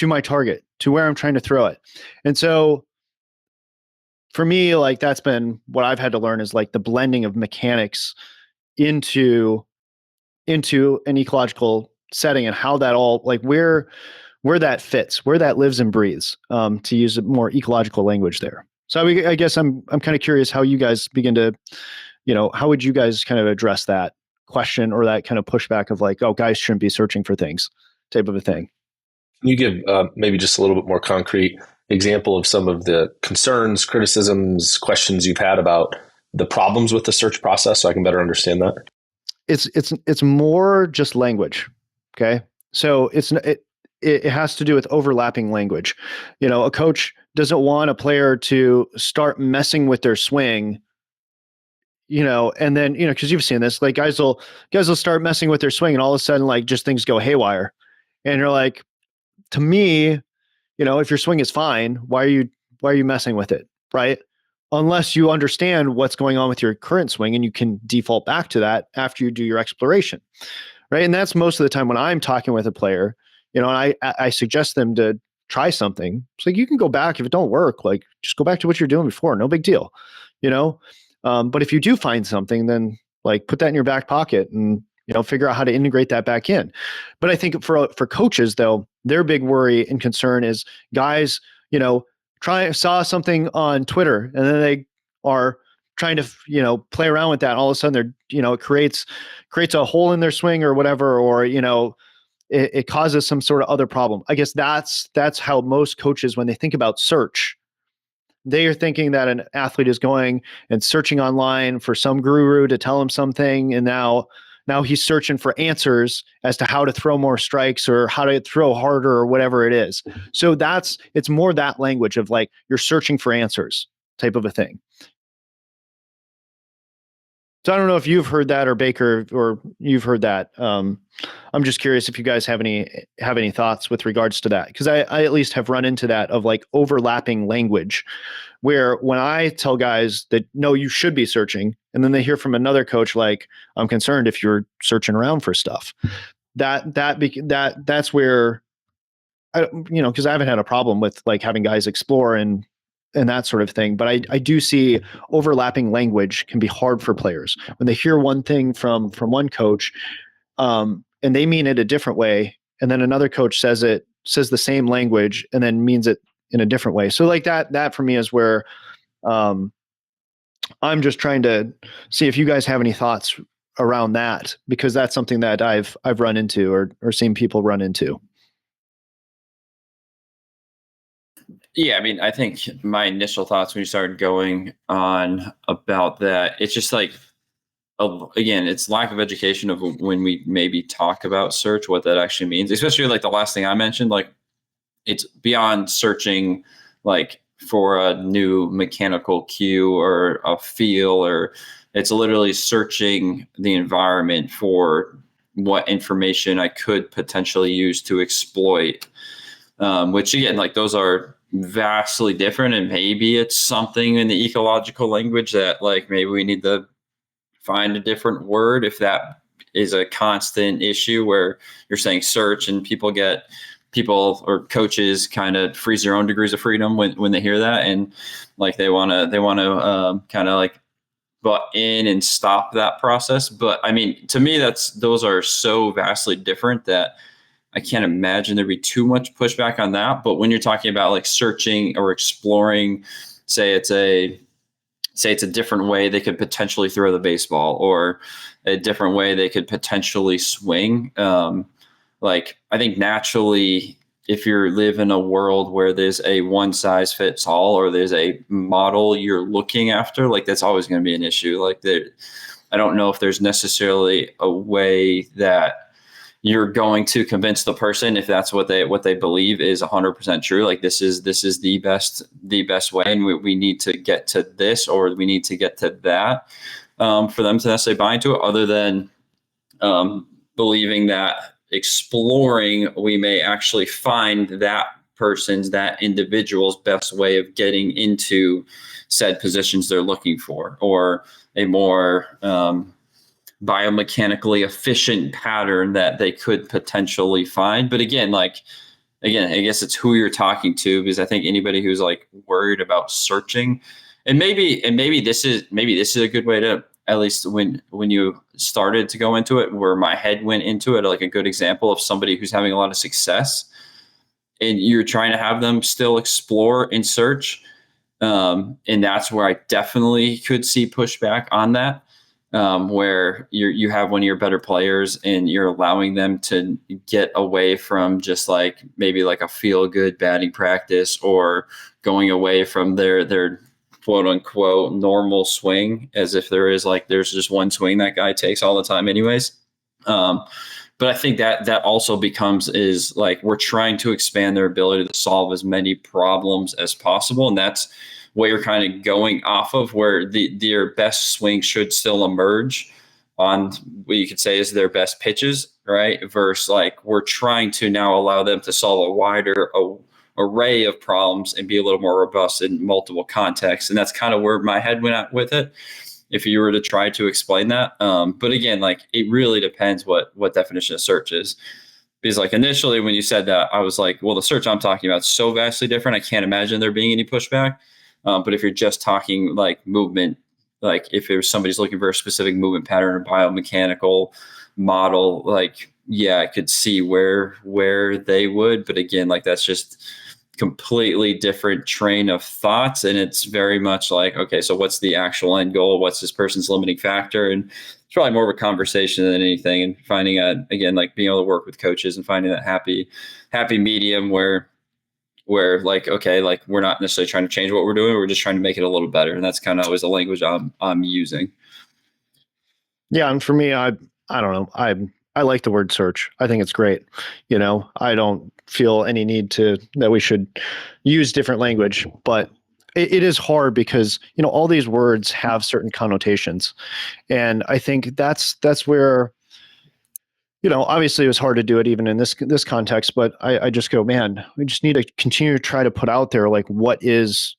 my target, to where I'm trying to throw it. And so for me, like that's been what I've had to learn, is like the blending of mechanics into an ecological setting, and how that all, like where that fits, where that lives and breathes, to use a more ecological language there. So I guess I'm kind of curious how you guys begin to, how would you guys kind of address that question, or that kind of pushback of like, oh, guys shouldn't be searching for things type of a thing? Can you give maybe just a little bit more concrete example of some of the concerns, criticisms, questions you've had about the problems with the search process, so I can better understand that? It's more just language. Okay. So it has to do with overlapping language. A coach doesn't want a player to start messing with their swing, and then, cause you've seen this, like guys will start messing with their swing, and all of a sudden, like, just things go haywire. And you're like, to me, if your swing is fine, why are you messing with it? Right. Unless you understand what's going on with your current swing, and you can default back to that after you do your exploration. Right. And that's most of the time when I'm talking with a player, and I suggest them to try something. It's like, you can go back if it don't work, like just go back to what you're doing before. No big deal. You know, but if you do find something, then like put that in your back pocket and, figure out how to integrate that back in. But I think for coaches though, their big worry and concern is guys, saw something on Twitter, and then they are trying to, play around with that. All of a sudden they're, it creates a hole in their swing or whatever, or, it causes some sort of other problem. I guess that's how most coaches, when they think about search, they are thinking that an athlete is going and searching online for some guru to tell him something. And now he's searching for answers as to how to throw more strikes or how to throw harder or whatever it is. So it's more that language of like, you're searching for answers type of a thing. So I don't know if you've heard that, or Baker, or you've heard that. I'm just curious if you guys have any thoughts with regards to that, because I at least have run into that of like overlapping language, where when I tell guys that no, you should be searching, and then they hear from another coach like, I'm concerned if you're searching around for stuff. That's where because I haven't had a problem with like having guys explore and that sort of thing. But I do see overlapping language can be hard for players when they hear one thing from one coach, and they mean it a different way, and then another coach says the same language and then means it in a different way. So like that for me is where I'm just trying to see if you guys have any thoughts around that, because that's something that I've run into or seen people run into. Yeah, I mean, I think my initial thoughts when you started going on about that, it's just like, again, it's lack of education of when we maybe talk about search, what that actually means, especially like the last thing I mentioned, like it's beyond searching like for a new mechanical cue or a feel, or it's literally searching the environment for what information I could potentially use to exploit, which again, like those are vastly different, and maybe it's something in the ecological language that like maybe we need to find a different word if that is a constant issue where you're saying search and people or coaches kind of freeze their own degrees of freedom when they hear that, and like they want to kind of like butt in and stop that process. But I mean, to me, those are so vastly different that I can't imagine there'd be too much pushback on that. But when you're talking about like searching or exploring, say it's a different way they could potentially throw the baseball, or a different way they could potentially swing. Like I think naturally, if you live in a world where there's a one size fits all, or there's a model you're looking after, like that's always going to be an issue. Like I don't know if there's necessarily a way that you're going to convince the person, if that's what they believe is 100% true. Like this is the best way, and we need to get to this, or we need to get to that, for them to necessarily buy into it. Other than believing that exploring, we may actually find that individual's best way of getting into said positions they're looking for, or a more biomechanically efficient pattern that they could potentially find. But again, I guess it's who you're talking to, because I think anybody who's like worried about searching, and maybe this is a good way to, at least when you started to go into it, where my head went into it, like a good example of somebody who's having a lot of success and you're trying to have them still explore and search. And that's where I definitely could see pushback on that. Where you have one of your better players and you're allowing them to get away from just like maybe like a feel good batting practice, or going away from their quote unquote normal swing, as if there's just one swing that guy takes all the time anyways. But I think that also is like, we're trying to expand their ability to solve as many problems as possible. And that's what you're kind of going off of, where their best swing should still emerge on what you could say is their best pitches, right? Versus like, we're trying to now allow them to solve a wider array of problems and be a little more robust in multiple contexts. And that's kind of where my head went at with it, if you were to try to explain that. But again, like, it really depends what definition of search is. Because like initially when you said that, I was like, well, the search I'm talking about is so vastly different, I can't imagine there being any pushback. But if you're just talking like movement, like if somebody's looking for a specific movement pattern or biomechanical model, like, yeah, I could see where they would. But again, like, that's just completely different train of thoughts. And it's very much like, okay, so what's the actual end goal? What's this person's limiting factor? And it's probably more of a conversation than anything. And finding out, again, like being able to work with coaches and finding that happy medium where like, okay, like, we're not necessarily trying to change what we're doing. We're just trying to make it a little better. And that's kind of always the language I'm using. Yeah. And for me, I don't know. I like the word search. I think it's great. I don't feel any need that we should use different language, but it is hard because, all these words have certain connotations. And I think that's where, obviously it was hard to do it even in this context, but I just go, man, we just need to continue to try to put out there, like, what is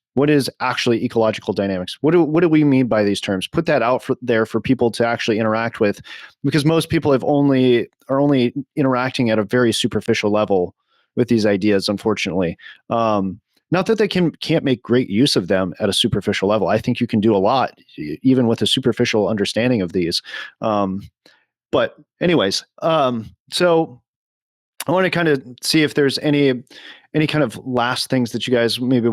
actually ecological dynamics? What do we mean by these terms? Put that out there for people to actually interact with, because most people are only interacting at a very superficial level with these ideas, unfortunately. Not that they can't make great use of them at a superficial level. I think you can do a lot, even with a superficial understanding of these. But anyways, so I want to kind of see if there's any kind of last things that you guys maybe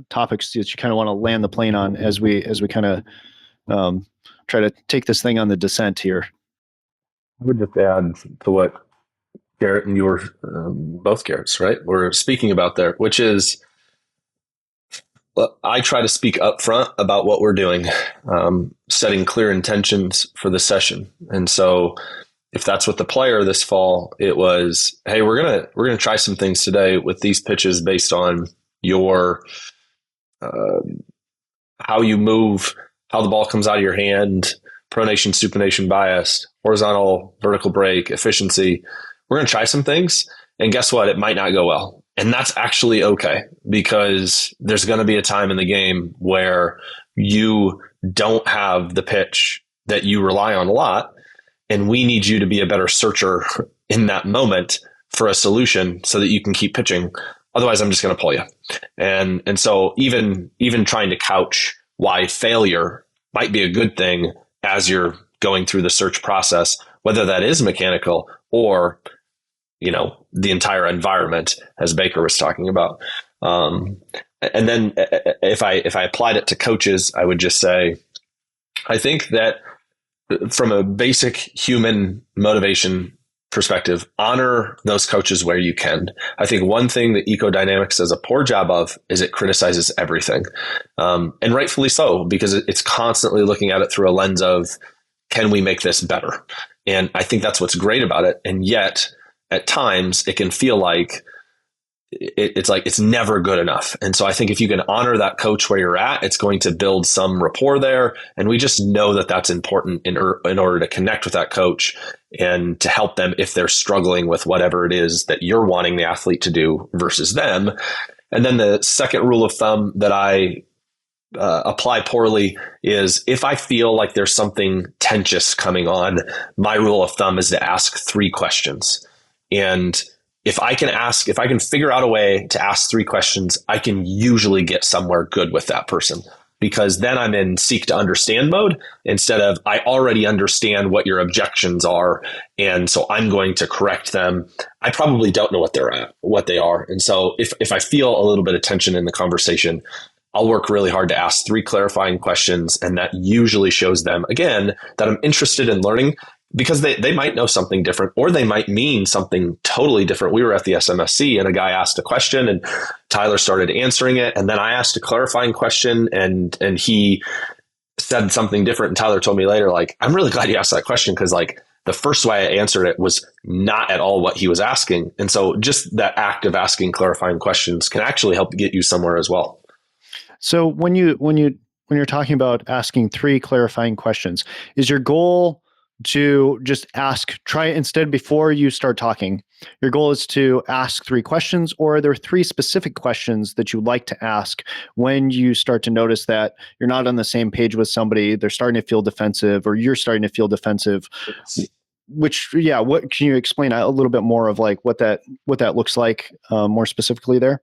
topics that you kind of want to land the plane on as we kind of try to take this thing on the descent here. I would just add to what Garrett and you were, both Garretts, right, we're speaking about there, which is, I try to speak up front about what we're doing, setting clear intentions for the session. And so if that's what the player this fall, it was, hey, we're gonna try some things today with these pitches based on your how you move, how the ball comes out of your hand, pronation, supination bias, horizontal, vertical break, efficiency. We're gonna try some things, and guess what? It might not go well. And that's actually okay, because there's going to be a time in the game where you don't have the pitch that you rely on a lot. And we need you to be a better searcher in that moment for a solution so that you can keep pitching. Otherwise, I'm just going to pull you. And so even trying to couch why failure might be a good thing as you're going through the search process, whether that is mechanical or the entire environment, as Baker was talking about. And then if I applied it to coaches, I would just say, I think that from a basic human motivation perspective, honor those coaches where you can. I think one thing that Ecodynamics does a poor job of is it criticizes everything. And rightfully so, because it's constantly looking at it through a lens of, can we make this better? And I think that's what's great about it. And yet, at times, it can feel like it's never good enough. And so I think if you can honor that coach where you're at, it's going to build some rapport there. And we just know that that's important in order to connect with that coach and to help them if they're struggling with whatever it is that you're wanting the athlete to do versus them. And then the second rule of thumb that I apply poorly is if I feel like there's something tense coming on, my rule of thumb is to ask 3 questions. And if I can figure out a way to ask 3 questions, I can usually get somewhere good with that person, because then I'm in seek to understand mode instead of I already understand what your objections are, and so I'm going to correct them. I probably don't know what they are. And so if I feel a little bit of tension in the conversation, I'll work really hard to ask 3 clarifying questions, and that usually shows them, again, that I'm interested in learning, because they might know something different, or they might mean something totally different. We were at the SMSC and a guy asked a question and Tyler started answering it. And then I asked a clarifying question and he said something different. And Tyler told me later, like, I'm really glad you asked that question, because like the first way I answered it was not at all what he was asking. And so just that act of asking clarifying questions can actually help get you somewhere as well. So when you're talking about asking 3 clarifying questions, is your goal to just try instead before you start talking, your goal is to ask 3 questions, or are there 3 specific questions that you like to ask when you start to notice that you're not on the same page with somebody, they're starting to feel defensive, or you're starting to feel defensive? What can you explain a little bit more of like what that looks like more specifically there?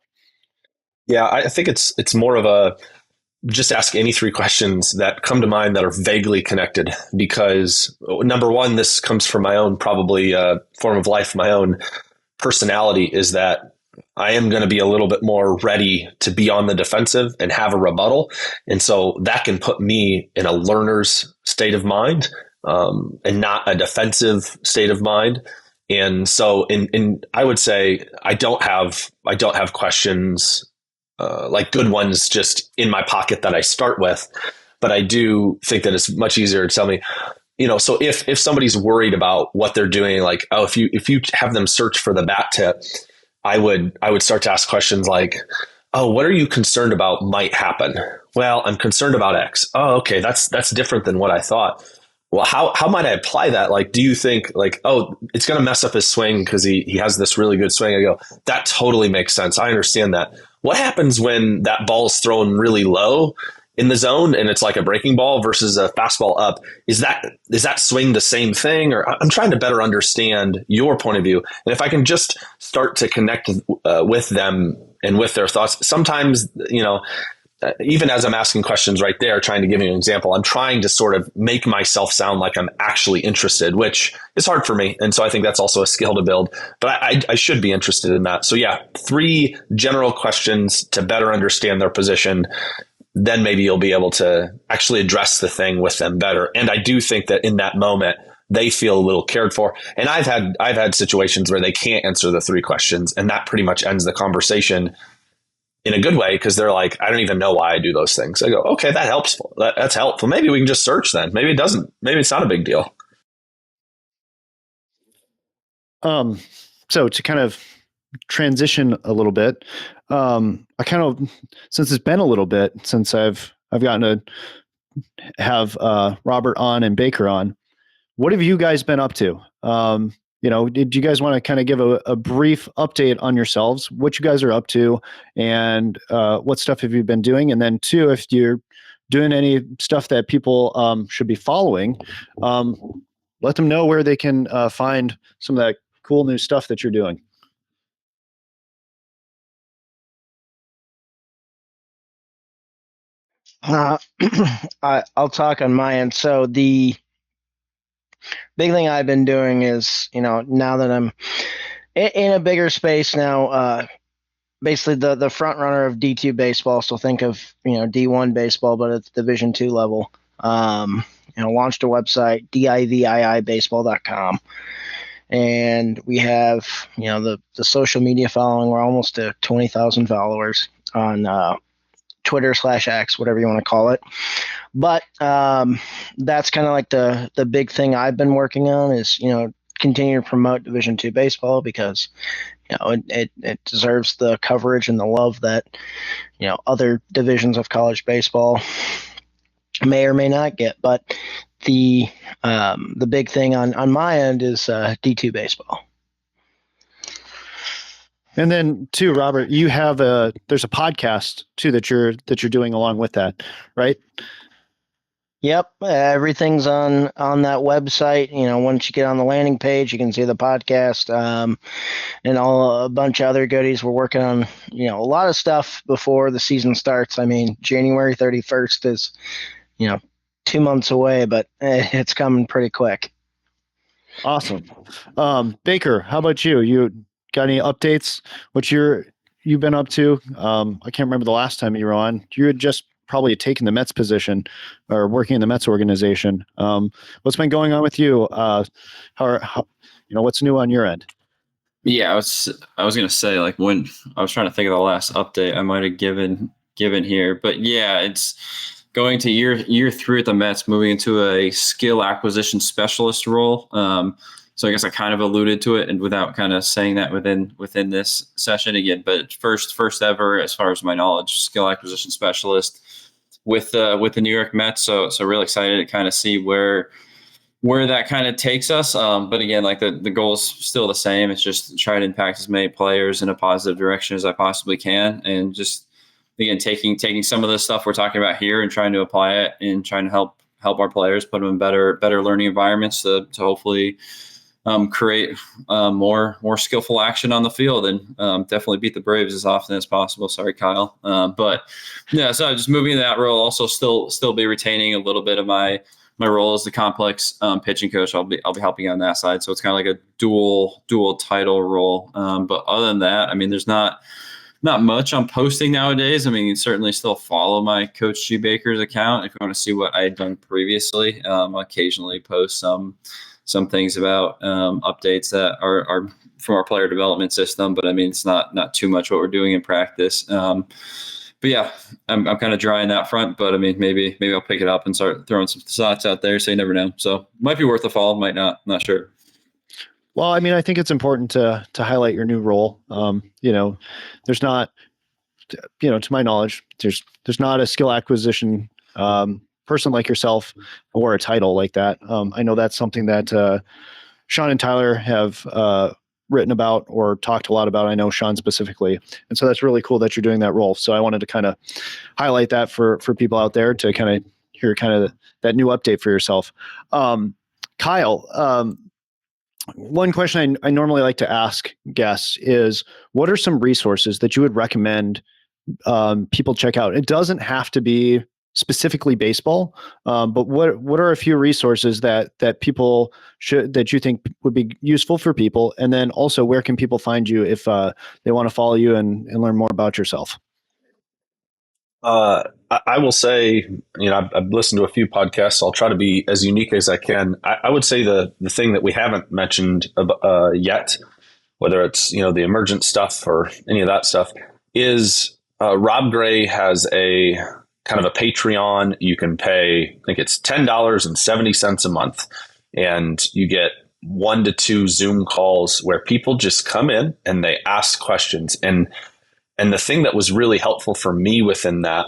Yeah, I think it's more of a just ask any 3 questions that come to mind that are vaguely connected, because number one, this comes from my own probably form of life, my own personality, is that I am going to be a little bit more ready to be on the defensive and have a rebuttal. And so that can put me in a learner's state of mind and not a defensive state of mind. And so I would say I don't have questions like good ones just in my pocket that I start with. But I do think that it's much easier to tell me, so if somebody's worried about what they're doing, like, oh, if you have them search for the bat tip, I would start to ask questions like, oh, what are you concerned about might happen? Well, I'm concerned about X. Oh, okay. That's different than what I thought. Well, how might I apply that? Like, do you think like, oh, it's going to mess up his swing because he has this really good swing? I go, that totally makes sense. I understand that. What happens when that ball is thrown really low in the zone and it's like a breaking ball versus a fastball up? Is that swing the same thing? Or I'm trying to better understand your point of view. And if I can just start to connect with them and with their thoughts, sometimes, even as I'm asking questions right there, trying to give you an example, I'm trying to sort of make myself sound like I'm actually interested, which is hard for me. And so I think that's also a skill to build, but I should be interested in that. So yeah, 3 general questions to better understand their position. Then maybe you'll be able to actually address the thing with them better. And I do think that in that moment, they feel a little cared for. And I've had situations where they can't answer the 3 questions, and that pretty much ends the conversation in a good way, because they're like, I don't even know why I do those things. I go, okay, that helps. That's helpful. Maybe we can just search then. Maybe it doesn't. Maybe it's not a big deal. So to kind of transition a little bit, since it's been a little bit since I've gotten to have Robert on and Baker on, what have you guys been up to? Did you guys want to kind of give a brief update on yourselves, what you guys are up to, and what stuff have you been doing? And then 2, if you're doing any stuff that people should be following, let them know where they can find some of that cool new stuff that you're doing. I'll talk on my end. So the big thing I've been doing is, now that I'm in a bigger space now, basically the front runner of D2 baseball. So think of, D1 baseball, but at the Division II level. Launched a website, diviibaseball.com. And we have, the social media following. We're almost to 20,000 followers on Twitter/X, whatever you want to call it. But that's kind of like the big thing I've been working on is, continue to promote Division II baseball, because, it deserves the coverage and the love that, other divisions of college baseball may or may not get. But the big thing on my end is D2 baseball. And then too, Robert, you have there's a podcast too that you're doing along with that, right? Yep, everything's on that website. Once you get on the landing page, you can see the podcast, and a bunch of other goodies. We're working on a lot of stuff before the season starts. I mean, January 31st is 2 months away, but it's coming pretty quick. Awesome. Baker, how about you? You got any updates? You've been up to? I can't remember the last time you were on. You had just probably taken the Mets position or working in the Mets organization. What's been going on with you? What's new on your end? Yeah, I was gonna say, like, when I was trying to think of the last update I might have given here, but yeah, it's going to year 3 at the Mets, moving into a skill acquisition specialist role. So I guess I kind of alluded to it, and without kind of saying that within this session again, but first ever, as far as my knowledge, skill acquisition specialist with the New York Mets. So really excited to kind of see where that kind of takes us. But again, like the goal is still the same. It's just try to impact as many players in a positive direction as I possibly can, and just again taking some of the stuff we're talking about here and trying to apply it and trying to help our players, put them in better learning environments to hopefully create more skillful action on the field, and definitely beat the Braves as often as possible. Sorry, Kyle. But yeah, so just moving into that role, also still be retaining a little bit of my role as the complex pitching coach. I'll be helping on that side. So it's kind of like a dual title role. But other than that, I mean, there's not much I'm posting nowadays. I mean, you can certainly still follow my Coach G Baker's account if you want to see what I had done previously. I'll occasionally post some things about updates that are from our player development system, but I mean, it's not too much what we're doing in practice. But yeah, I'm kind of dry on that front, but I mean, maybe I'll pick it up and start throwing some thoughts out there. So you never know. So might be worth a follow, might not. I'm not sure. Well, I mean, I think it's important to highlight your new role. There's not, to my knowledge, there's not a skill acquisition person like yourself or a title like that. I know that's something that Sean and Tyler have written about or talked a lot about. I know Sean specifically. And so that's really cool that you're doing that role. So I wanted to kind of highlight that for people out there to kind of hear kind of that new update for yourself. Kyle, one question I normally like to ask guests is, what are some resources that you would recommend people check out? It doesn't have to be specifically baseball, but what are a few resources that you think would be useful for people? And then also, where can people find you if they want to follow you and learn more about yourself? I will say, I've listened to a few podcasts. So I'll try to be as unique as I can. I would say the thing that we haven't mentioned yet, whether it's, the Emergence stuff or any of that stuff, is Rob Gray has a kind of a Patreon. You can pay, I think it's $10.70 a month, and you get 1 to 2 Zoom calls where people just come in and they ask questions. And the thing that was really helpful for me within that,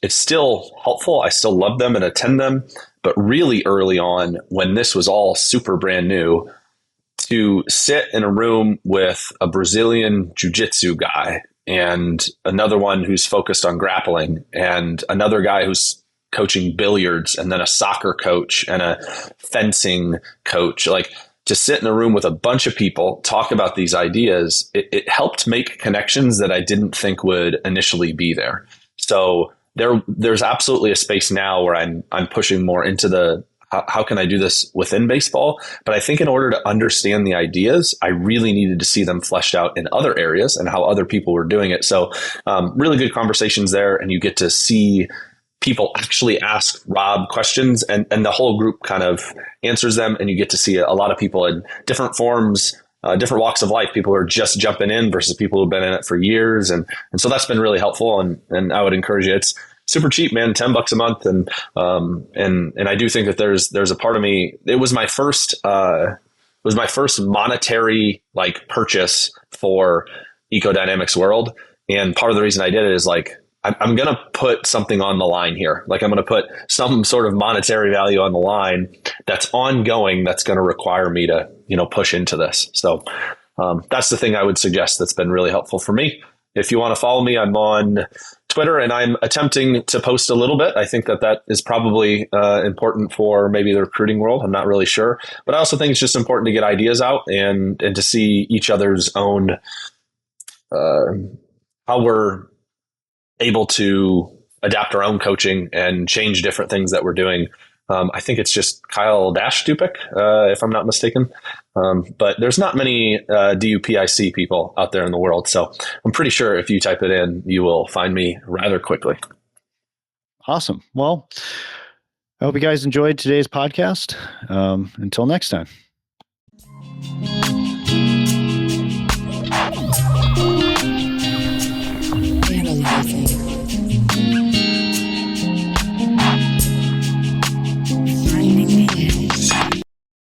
it's still helpful. I still love them and attend them. But really early on, when this was all super brand new, to sit in a room with a Brazilian jiu-jitsu guy and another one who's focused on grappling and another guy who's coaching billiards and then a soccer coach and a fencing coach, like, to sit in a room with a bunch of people, talk about these ideas, it helped make connections that I didn't think would initially be there. So there's absolutely a space now where I'm pushing more into the how can I do this within baseball? But I think in order to understand the ideas, I really needed to see them fleshed out in other areas and how other people were doing it. So really good conversations there, and you get to see people actually ask Rob questions, and the whole group kind of answers them, and you get to see a lot of people in different forms, different walks of life, people who are just jumping in versus people who've been in it for years. And so that's been really helpful. And I would encourage you. It's super cheap, man, $10 a month. And I do think that there's a part of me, it was my first monetary like purchase for Ecodynamics World. And part of the reason I did it is like, I'm going to put something on the line here. Like, I'm going to put some sort of monetary value on the line that's ongoing, that's going to require me to, push into this. So That's the thing I would suggest that's been really helpful for me. If you want to follow me, I'm on Twitter, and I'm attempting to post a little bit. I think that is probably important for maybe the recruiting world. I'm not really sure, but I also think it's just important to get ideas out and to see each other's own how we're able to adapt our own coaching and change different things that we're doing. I think it's just Kyle Dupic, if I'm not mistaken. But there's not many DUPIC people out there in the world. So I'm pretty sure if you type it in, you will find me rather quickly. Awesome. Well, I hope you guys enjoyed today's podcast. Until next time.